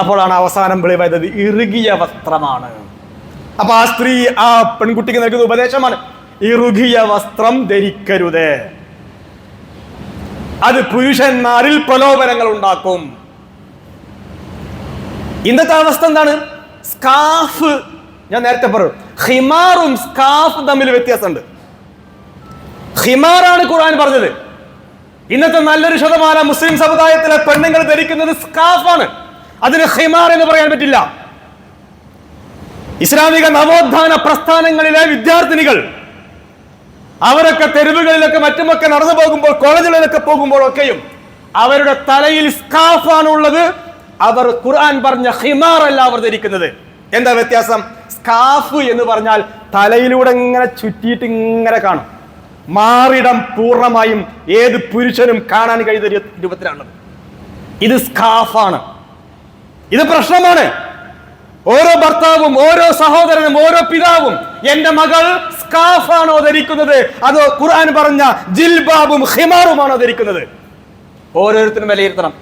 അപ്പോഴാണ് അവസാനം വെളിവായത് ഇറുകിയ വസ്ത്രമാണ്. അപ്പൊ ആ സ്ത്രീ ആ പെൺകുട്ടിക്ക് നൽകുന്ന ഉപദേശമാണ്, ഇറുകിയ വസ്ത്രം ധരിക്കരുത്, അത് പുരുഷന്മാരിൽ പ്രലോഭനങ്ങൾ ഉണ്ടാക്കും. ഇന്നത്തെ അവസ്ഥ എന്താണ്? സ്കാഫ്, ഞാൻ നേരത്തെ പറഞ്ഞു, ഹിമാറും സ്കാഫും തമ്മിൽ വ്യത്യാസമുണ്ട്. ഹിമാറാണ് ഖുർആൻ പറഞ്ഞത്. ഇന്നത്തെ നല്ലൊരു ശതമാനം മുസ്ലിം സമുദായത്തിലെ പെണ്ണുങ്ങൾ ധരിക്കുന്നത് സ്കാഫാണ്. അതിന് ഹിമാർ എന്ന് പറയാൻ പറ്റില്ല. ഇസ്ലാമിക നവോത്ഥാന പ്രസ്ഥാനങ്ങളിലെ വിദ്യാർത്ഥിനികൾ അവരൊക്കെ തെരുവുകളിലൊക്കെ മറ്റുമൊക്കെ നടന്നു പോകുമ്പോൾ, കോളേജുകളിലൊക്കെ പോകുമ്പോഴൊക്കെയും അവരുടെ തലയിൽ സ്കാഫാണ് ഉള്ളത്. അവർ ഖുർആൻ പറഞ്ഞ ഹിമാർ അല്ല അവർ ധരിക്കുന്നത്. എന്താ വ്യത്യാസം? സ്കാഫ് എന്ന് പറഞ്ഞാൽ തലയിലൂടെ ഇങ്ങനെ ചുറ്റിയിട്ട് ഇങ്ങനെ കാണും, മാറിടം പൂർണ്ണമായും ഏത് പുരുഷനും കാണാൻ കഴിയുന്ന രൂപത്തിലാണ്. ഇത് സ്കാഫാണ്. ഇത് പ്രശ്നമാണ്. ഓരോ ഭർത്താവും, ഓരോ സഹോദരനും, ഓരോ പിതാവും, എന്റെ മകൾ സ്കാഫാണോ ധരിക്കുന്നത് അതോ ഖുർആൻ പറഞ്ഞ ജിൽബാബും ഹിമാറുമാണോ ധരിക്കുന്നത്? ഓരോരുത്തരും വിലയിരുത്തണം.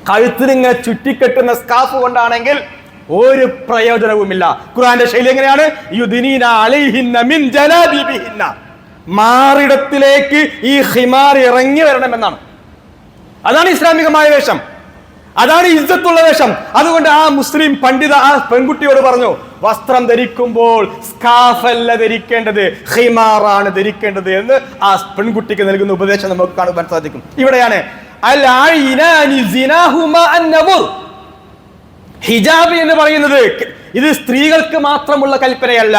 കഴുത്തിനിങ്ങനെ ചുറ്റിക്കെട്ടുന്ന സ്കാഫ് കൊണ്ടാണെങ്കിൽ ഒരു പ്രയോജനവുമില്ല. ഖുർആന്റെ ശൈലി എങ്ങനെയാണ്? യുദ്നീന അലൈഹിന്ന മിൻ ജലാബിബിഹിന്ന, മാറിടത്തിലേക്ക് ഈ ഹിമാർ ഇറങ്ങി വരണമെന്നാണ്. അതാണ് ഇസ്ലാമികമായ വേഷം. അതാണ് ഇസ്സത്തുള്ള വേഷം. അതുകൊണ്ട് ആ മുസ്ലിം പണ്ഡിത ആ പെൺകുട്ടിയോട് പറഞ്ഞു, വസ്ത്രം ധരിക്കുമ്പോൾ സ്കാഫല്ല ധരിക്കേണ്ടത്, ഖിമാറാണ് ധരിക്കേണ്ടത് എന്ന് ആ പെൺകുട്ടിക്ക് നൽകുന്ന ഉപദേശം നമുക്ക് കാണുവാൻ സാധിക്കും. ഇവിടെയാണ് ഹിജാബ് എന്ന് പറയുന്നത് ഇത് സ്ത്രീകൾക്ക് മാത്രമുള്ള കൽപ്പനയല്ല,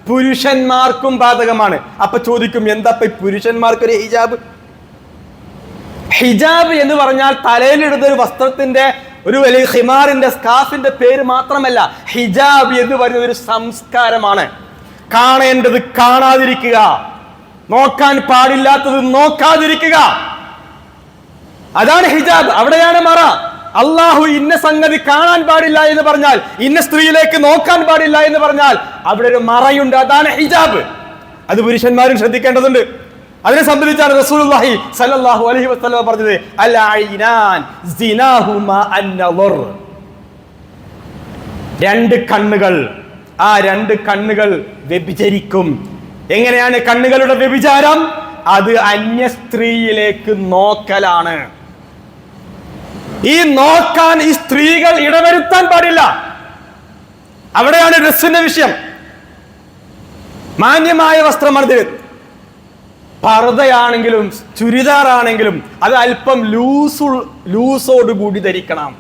പുരുഷന്മാർക്കും ബാധകമാണ്. അപ്പൊ ചോദിക്കും, എന്താ പുരുഷന്മാർക്കൊരു ഹിജാബ്? ഹിജാബ് എന്ന് പറഞ്ഞാൽ തലയിലിടുന്ന ഒരു വസ്ത്രത്തിന്റെ, ഒരു വലിയ ഖിമാറിന്റെ, സ്കാഫിന്റെ പേര് മാത്രമല്ല. ഹിജാബ് എന്ന് പറയുന്നത് ഒരു സംസ്കാരമാണ്. കാണേണ്ടത് കാണാതിരിക്കുക, നോക്കാൻ പാടില്ലാത്തത് നോക്കാതിരിക്കുക, അതാണ് ഹിജാബ്. അവിടെയാണ് മറ. അള്ളാഹു ഇന്ന സംഗതി കാണാൻ പാടില്ല എന്ന് പറഞ്ഞാൽ, ഇന്ന സ്ത്രീയിലേക്ക് നോക്കാൻ പാടില്ല എന്ന് പറഞ്ഞാൽ അവിടെ ഒരു മറയുണ്ട്, അതാണ് ഹിജാബ്. അത് പുരുഷന്മാരും ശ്രദ്ധിക്കേണ്ടതുണ്ട്. അതിനെ സംബന്ധിച്ചാണ് റസൂലുള്ളാഹി സ്വല്ലല്ലാഹു അലൈഹി വസല്ലം പറഞ്ഞത്, അൽ ഐനാൻ സിനാഹുമാ അൻ-നളർ. രണ്ട് കണ്ണുകൾ, ആ രണ്ട് കണ്ണുകൾ വ്യഭിചരിക്കും. എങ്ങനെയാണ് കണ്ണുകളുടെ വ്യഭിചാരം? അത് അന്യ സ്ത്രീയിലേക്ക് നോക്കലാണ്. ഈ നോക്കാൻ ഈ സ്ത്രീകൾ ഇടവരുത്താൻ പാടില്ല. അവിടെയാണ് ഡ്രസ്സിന്റെ വിഷയം. മാന്യമായ വസ്ത്രമാണ്. പർദ്ദയാണെങ്കിലും ചുരിദാറാണെങ്കിലും അത് അല്പം ലൂസോടുകൂടി ധരിക്കണം.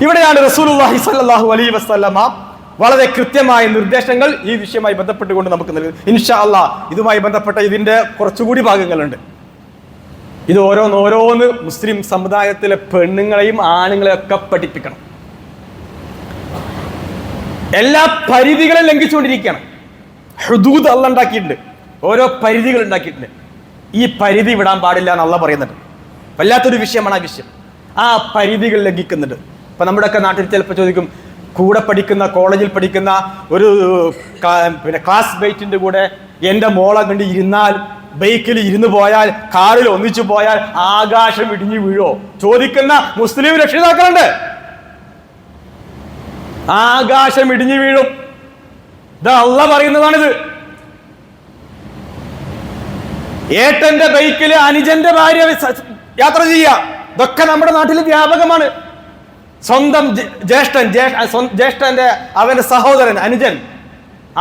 ഇവിടെയാണ് റസൂലുള്ളാഹി സ്വല്ലല്ലാഹു അലൈഹി വസല്ലമ വളരെ കൃത്യമായ നിർദ്ദേശങ്ങൾ ഈ വിഷയവുമായി ബന്ധപ്പെട്ടുകൊണ്ട് നമുക്ക് നൽകും. ഇൻഷാ അല്ലാഹ് ഇതുമായി ബന്ധപ്പെട്ട ഇതിന്റെ കുറച്ചുകൂടി ഭാഗങ്ങളുണ്ട്. ഇത് ഓരോന്ന് മുസ്ലിം സമുദായത്തിലെ പെണ്ണുങ്ങളെയും ആണുങ്ങളെയും ഒക്കെ പഠിപ്പിക്കണം. എല്ലാ പരിധികളും ലംഘിച്ചുകൊണ്ടിരിക്കുകയാണ്. ഹുദൂദ് അള്ളാഹ് ഉണ്ടാക്കിയിട്ടുണ്ട്, ഓരോ പരിധികൾ ഉണ്ടാക്കിയിട്ടുണ്ട്. ഈ പരിധി വിടാൻ പാടില്ല എന്ന് അള്ളാഹ് പറയുന്നുണ്ട്. വല്ലാത്തൊരു വിഷയമാണ് ആ വിഷയം. ആ പരിധികൾ ലംഘിക്കുന്നുണ്ട്. ഇപ്പൊ നമ്മുടെയൊക്കെ നാട്ടിൽ ചിലപ്പോൾ ചോദിക്കും, കൂടെ പഠിക്കുന്ന, കോളേജിൽ പഠിക്കുന്ന ഒരു ക്ലാസ് മേറ്റിന്റെ കൂടെ എൻ്റെ മോളെ കണ്ട് ഇരുന്നാൽ, ബൈക്കിൽ ഇരുന്ന് പോയാൽ, കാറിൽ ഒന്നിച്ചു പോയാൽ ആകാശം ഇടിഞ്ഞു വീഴോ ചോദിക്കുന്ന മുസ്ലിം രക്ഷിതാക്കളുണ്ട്. ആകാശം ഇടിഞ്ഞു വീഴും. ഇത് അള്ളാഹ് പറയുന്നതാണിത്. ഏട്ടന്റെ ബൈക്കിൽ അനുജന്റെ ഭാര്യ യാത്ര ചെയ്യുക, ഇതൊക്കെ നമ്മുടെ നാട്ടിൽ വ്യാപകമാണ്. സ്വന്തം ജ്യേഷ്ഠന്റെ അവന്റെ സഹോദരൻ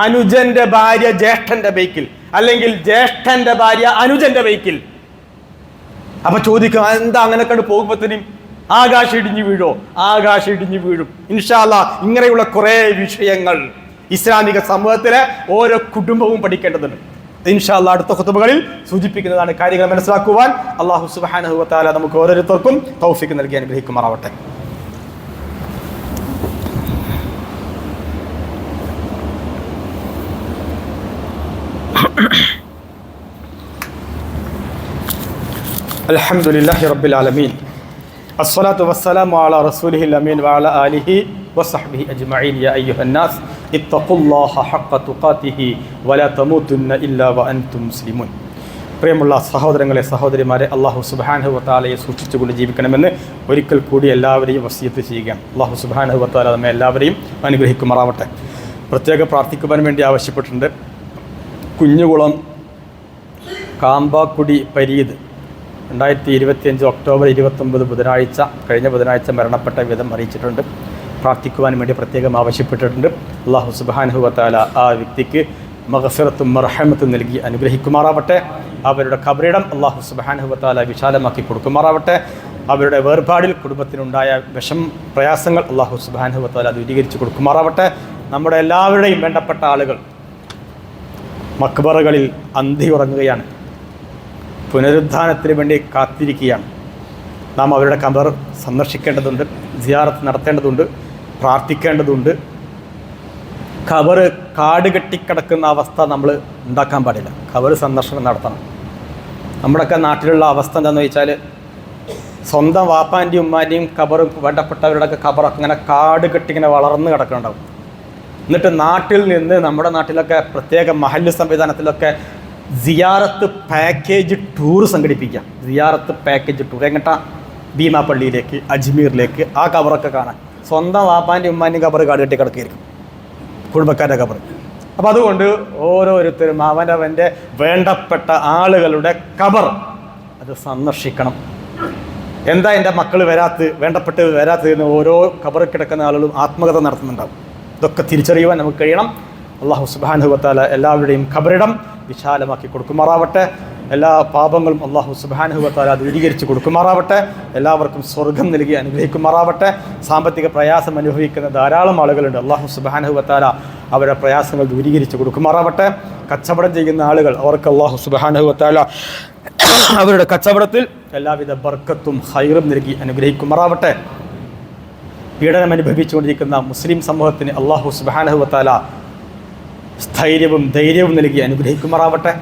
അനുജന്റെ ഭാര്യ ജ്യേഷ്ഠന്റെ ബൈക്കിൽ, അല്ലെങ്കിൽ ജ്യേഷ്ഠന്റെ ഭാര്യ അനുജന്റെ ബൈക്കിൽ. അപ്പൊ ചോദിക്കും, എന്താ അങ്ങനെ കണ്ട് പോകുമ്പോഴത്തേനും ആകാശം ഇടിഞ്ഞു വീഴോ? ആകാശം ഇടിഞ്ഞു വീഴും. ഇൻഷാ അല്ലാഹ് ഇങ്ങനെയുള്ള കുറെ വിഷയങ്ങൾ ഇസ്ലാമിക സമൂഹത്തിലെ ഓരോ കുടുംബവും പഠിക്കേണ്ടതുണ്ട്. ഇൻഷാ അല്ലാഹ് അടുത്ത ഖുതുബകളിൽ സൂചിപ്പിക്കുന്നതാണ്. കാര്യങ്ങൾ മനസ്സിലാക്കുവാൻ അല്ലാഹു സുബ്ഹാനഹു വ തആല നമുക്ക് ഓരോരുത്തർക്കും തൗഫീഖ് നൽകി അനുഗ്രഹിക്കുമാറാവട്ടെ. അൽഹംദുലില്ലാഹി റബ്ബിൽ ആലമീൻ, അസ്സലാത്തു വസ്സലാമു അലാ റസൂലിഹിൽ അമീൻ വഅലാ ആലിഹി വസഹ്ബിഹി അജ്മഈൻ. യാ അയ്യുഹന്നാസ് ഇത്തഖുല്ലാഹ ഹഖ്ക തുഖാതിഹി വലാ തമൂതുന്ന ഇല്ലാ വഅൻതും മുസ്ലിമൂൻ. പ്രിയമുള്ള സഹോദരങ്ങളെ, സഹോദരിമാരെ, അല്ലാഹു സുബ്ഹാനഹു വ തആലയെ സൂക്ഷിച്ചുകൊണ്ട് ജീവിക്കണമെന്ന് ഒരിക്കൽ കൂടി എല്ലാവരെയും വസിയത്ത് ചെയ്യുകയാണ്. അല്ലാഹു സുബ്ഹാനഹു വ തആല നമ്മെ എല്ലാവരെയും അനുഗ്രഹിക്കുമാറാവട്ടെ. പ്രത്യേകം പ്രാർത്ഥിക്കുവാൻ വേണ്ടി ആവശ്യപ്പെട്ടിട്ടുണ്ട്. കുഞ്ഞുകുളം കാമ്പാക്കുടി പരീദ് 2025 ഒക്ടോബർ 29 ബുധനാഴ്ച, കഴിഞ്ഞ ബുധനാഴ്ച മരണപ്പെട്ട വിധം അറിയിച്ചിട്ടുണ്ട്. പ്രാർത്ഥിക്കുവാൻ വേണ്ടി പ്രത്യേകം ആവശ്യപ്പെട്ടിട്ടുണ്ട്. അല്ലാഹു സുബ്ഹാനഹു വ തആല ആ വ്യക്തിക്ക് മഗ്ഫിറത്തും മർഹമത്തും നൽകി അനുഗ്രഹിക്കുമാറാവട്ടെ. അവരുടെ ഖബറിടം അല്ലാഹു സുബ്ഹാനഹു വ തആല വിശാലമാക്കി കൊടുക്കുമാറാവട്ടെ. അവരുടെ വേർപാടിൽ കുടുംബത്തിനുണ്ടായ പ്രയാസങ്ങൾ അല്ലാഹു സുബ്ഹാനഹു വ തആല ദൂരീകരിച്ച് കൊടുക്കുമാറാവട്ടെ. നമ്മുടെ എല്ലാവരുടെയും വേണ്ടപ്പെട്ട ആളുകൾ മക്ബറകളിൽ അന്തി ഉറങ്ങുകയാണ്, പുനരുദ്ധാനത്തിന് വേണ്ടി കാത്തിരിക്കുകയാണ്. നാം അവരുടെ ഖബർ സന്ദർശിക്കേണ്ടതുണ്ട്, സിയാറത്ത് നടത്തേണ്ടതുണ്ട്, പ്രാർത്ഥിക്കേണ്ടതുണ്ട്. ഖബർ കാട് കെട്ടിക്കിടക്കുന്ന അവസ്ഥ നമ്മൾ ഉണ്ടാക്കാൻ പാടില്ല. ഖബർ സന്ദർശനം നടത്തണം. നമ്മുടെയൊക്കെ നാട്ടിലുള്ള അവസ്ഥ എന്താണെന്ന് വെച്ചാൽ, സ്വന്തം വാപ്പാൻ്റെയും ഉമ്മാൻ്റെയും ഖബറും വേണ്ടപ്പെട്ടവരുടെയൊക്കെ ഖബറൊക്കെ ഇങ്ങനെ കാട് കെട്ടിങ്ങനെ വളർന്ന് കിടക്കുന്നുണ്ടാവും. എന്നിട്ട് നാട്ടിൽ നിന്ന്, നമ്മുടെ നാട്ടിലൊക്കെ പ്രത്യേക മഹല്ല് സംവിധാനത്തിലൊക്കെ സിയാറത്ത് പാക്കേജ് ടൂർ സംഘടിപ്പിക്കാം. സിയാറത്ത് പാക്കേജ് ടൂർ എങ്ങട്ടാ? ഭീമാപ്പള്ളിയിലേക്ക്, അജ്മീറിലേക്ക്, ആ ഖബറൊക്കെ കാണാൻ. സ്വന്തം വാപ്പാൻ്റെയും ഉമ്മാൻ്റെയും ഖബർ കാട് കെട്ടി കിടക്കുകയായിരിക്കും, കുടുംബക്കാരുടെ ഖബർ. അപ്പം അതുകൊണ്ട് ഓരോരുത്തരും അവനവൻ്റെ വേണ്ടപ്പെട്ട ആളുകളുടെ ഖബർ അത് സന്ദർശിക്കണം. എന്താ എൻ്റെ മക്കൾ വരാത്ത്, വേണ്ടപ്പെട്ടവർ വരാത്തത് എന്ന് ഓരോ ഖബറിൽ കിടക്കുന്ന ആളുകളും ആത്മകഥ നടത്തുന്നുണ്ടാവും. ഇതൊക്കെ തിരിച്ചറിയുവാൻ നമുക്ക് കഴിയണം. അല്ലാഹു സുബ്ഹാനഹു വ തആല എല്ലാവരുടെയും ഖബറിടം വിശാലമാക്കി കൊടുക്കുമാറാവട്ടെ. എല്ലാ പാപങ്ങളും അല്ലാഹു സുബ്ഹാനഹു വ തആല ദൂരീകരിച്ച് കൊടുക്കുമാറാവട്ടെ. എല്ലാവർക്കും സ്വർഗം നൽകി അനുഗ്രഹിക്കുമാറാവട്ടെ. സാമ്പത്തിക പ്രയാസം അനുഭവിക്കുന്ന ധാരാളം ആളുകളുണ്ട്. അല്ലാഹു സുബ്ഹാനഹു വ തആല അവരുടെ പ്രയാസങ്ങൾ ദൂരീകരിച്ച് കൊടുക്കുമാറാവട്ടെ. കച്ചവടം ചെയ്യുന്ന ആളുകൾ, അവർക്ക് അല്ലാഹു സുബ്ഹാനഹു വ തആല അവരുടെ കച്ചവടത്തിൽ എല്ലാവിധ ബർക്കത്തും ഖൈറും നൽകി അനുഗ്രഹിക്കുമാറാവട്ടെ. പീഡനം അനുഭവിച്ചുകൊണ്ടിരിക്കുന്ന മുസ്ലിം സമൂഹത്തിന് അല്ലാഹു സുബ്ഹാനഹു വ തആല സ്ഥൈര്യവും ധൈര്യവും നൽകി അനുഗ്രഹിക്കുമാറാവട്ടെ.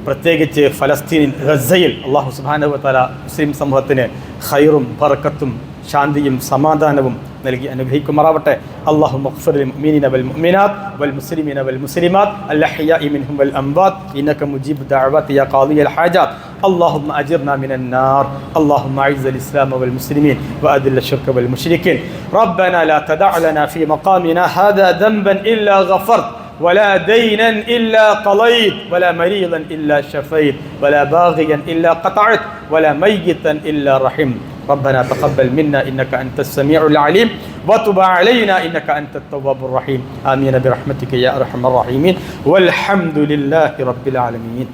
പ്രത്യേകിച്ച് ഫലസ്തീനിൽ ഗസയിൽ അല്ലാഹു സുബ്ഹാനഹു വ തആല മുസ്ലിം സമൂഹത്തിന് ഖൈറും ബർക്കത്തും ശാന്തിയും സമാധാനവും നൽകി അനുഗ്രഹിക്കുമാറാവട്ടെ. അല്ലാഹുമ്മ ഗ്ഫിർ ലിൽ മുഅ്മിനീന വൽ മുഅ്മിനാത്ത് വൽ മുസ്ലിമീന വൽ മുസ്ലിമാത്ത് അൽ അഹ്യാഇ മിൻഹും വൽ അംവാത്ത് ഇന്നക മുജീബു ദഅവാതി യാ ഖാദിയൽ ഹാജാത്ത്. اللهم أجرنا من النار. اللهم أعز الإسلام والمسلمين وأذل الشرك والمشركين. ربنا لا تدع لنا في مقامنا هذا ذنبا إلا غفرت ولا دينا إلا قضيت ولا مريضا إلا شفيت ولا باغيا إلا قطعت ولا ميتا إلا رحمت. ربنا تقبل منا إنك أنت السميع العليم وتب علينا إنك أنت التواب الرحيم. آمين برحمتك يا أرحم الراحمين والحمد لله رب العالمين.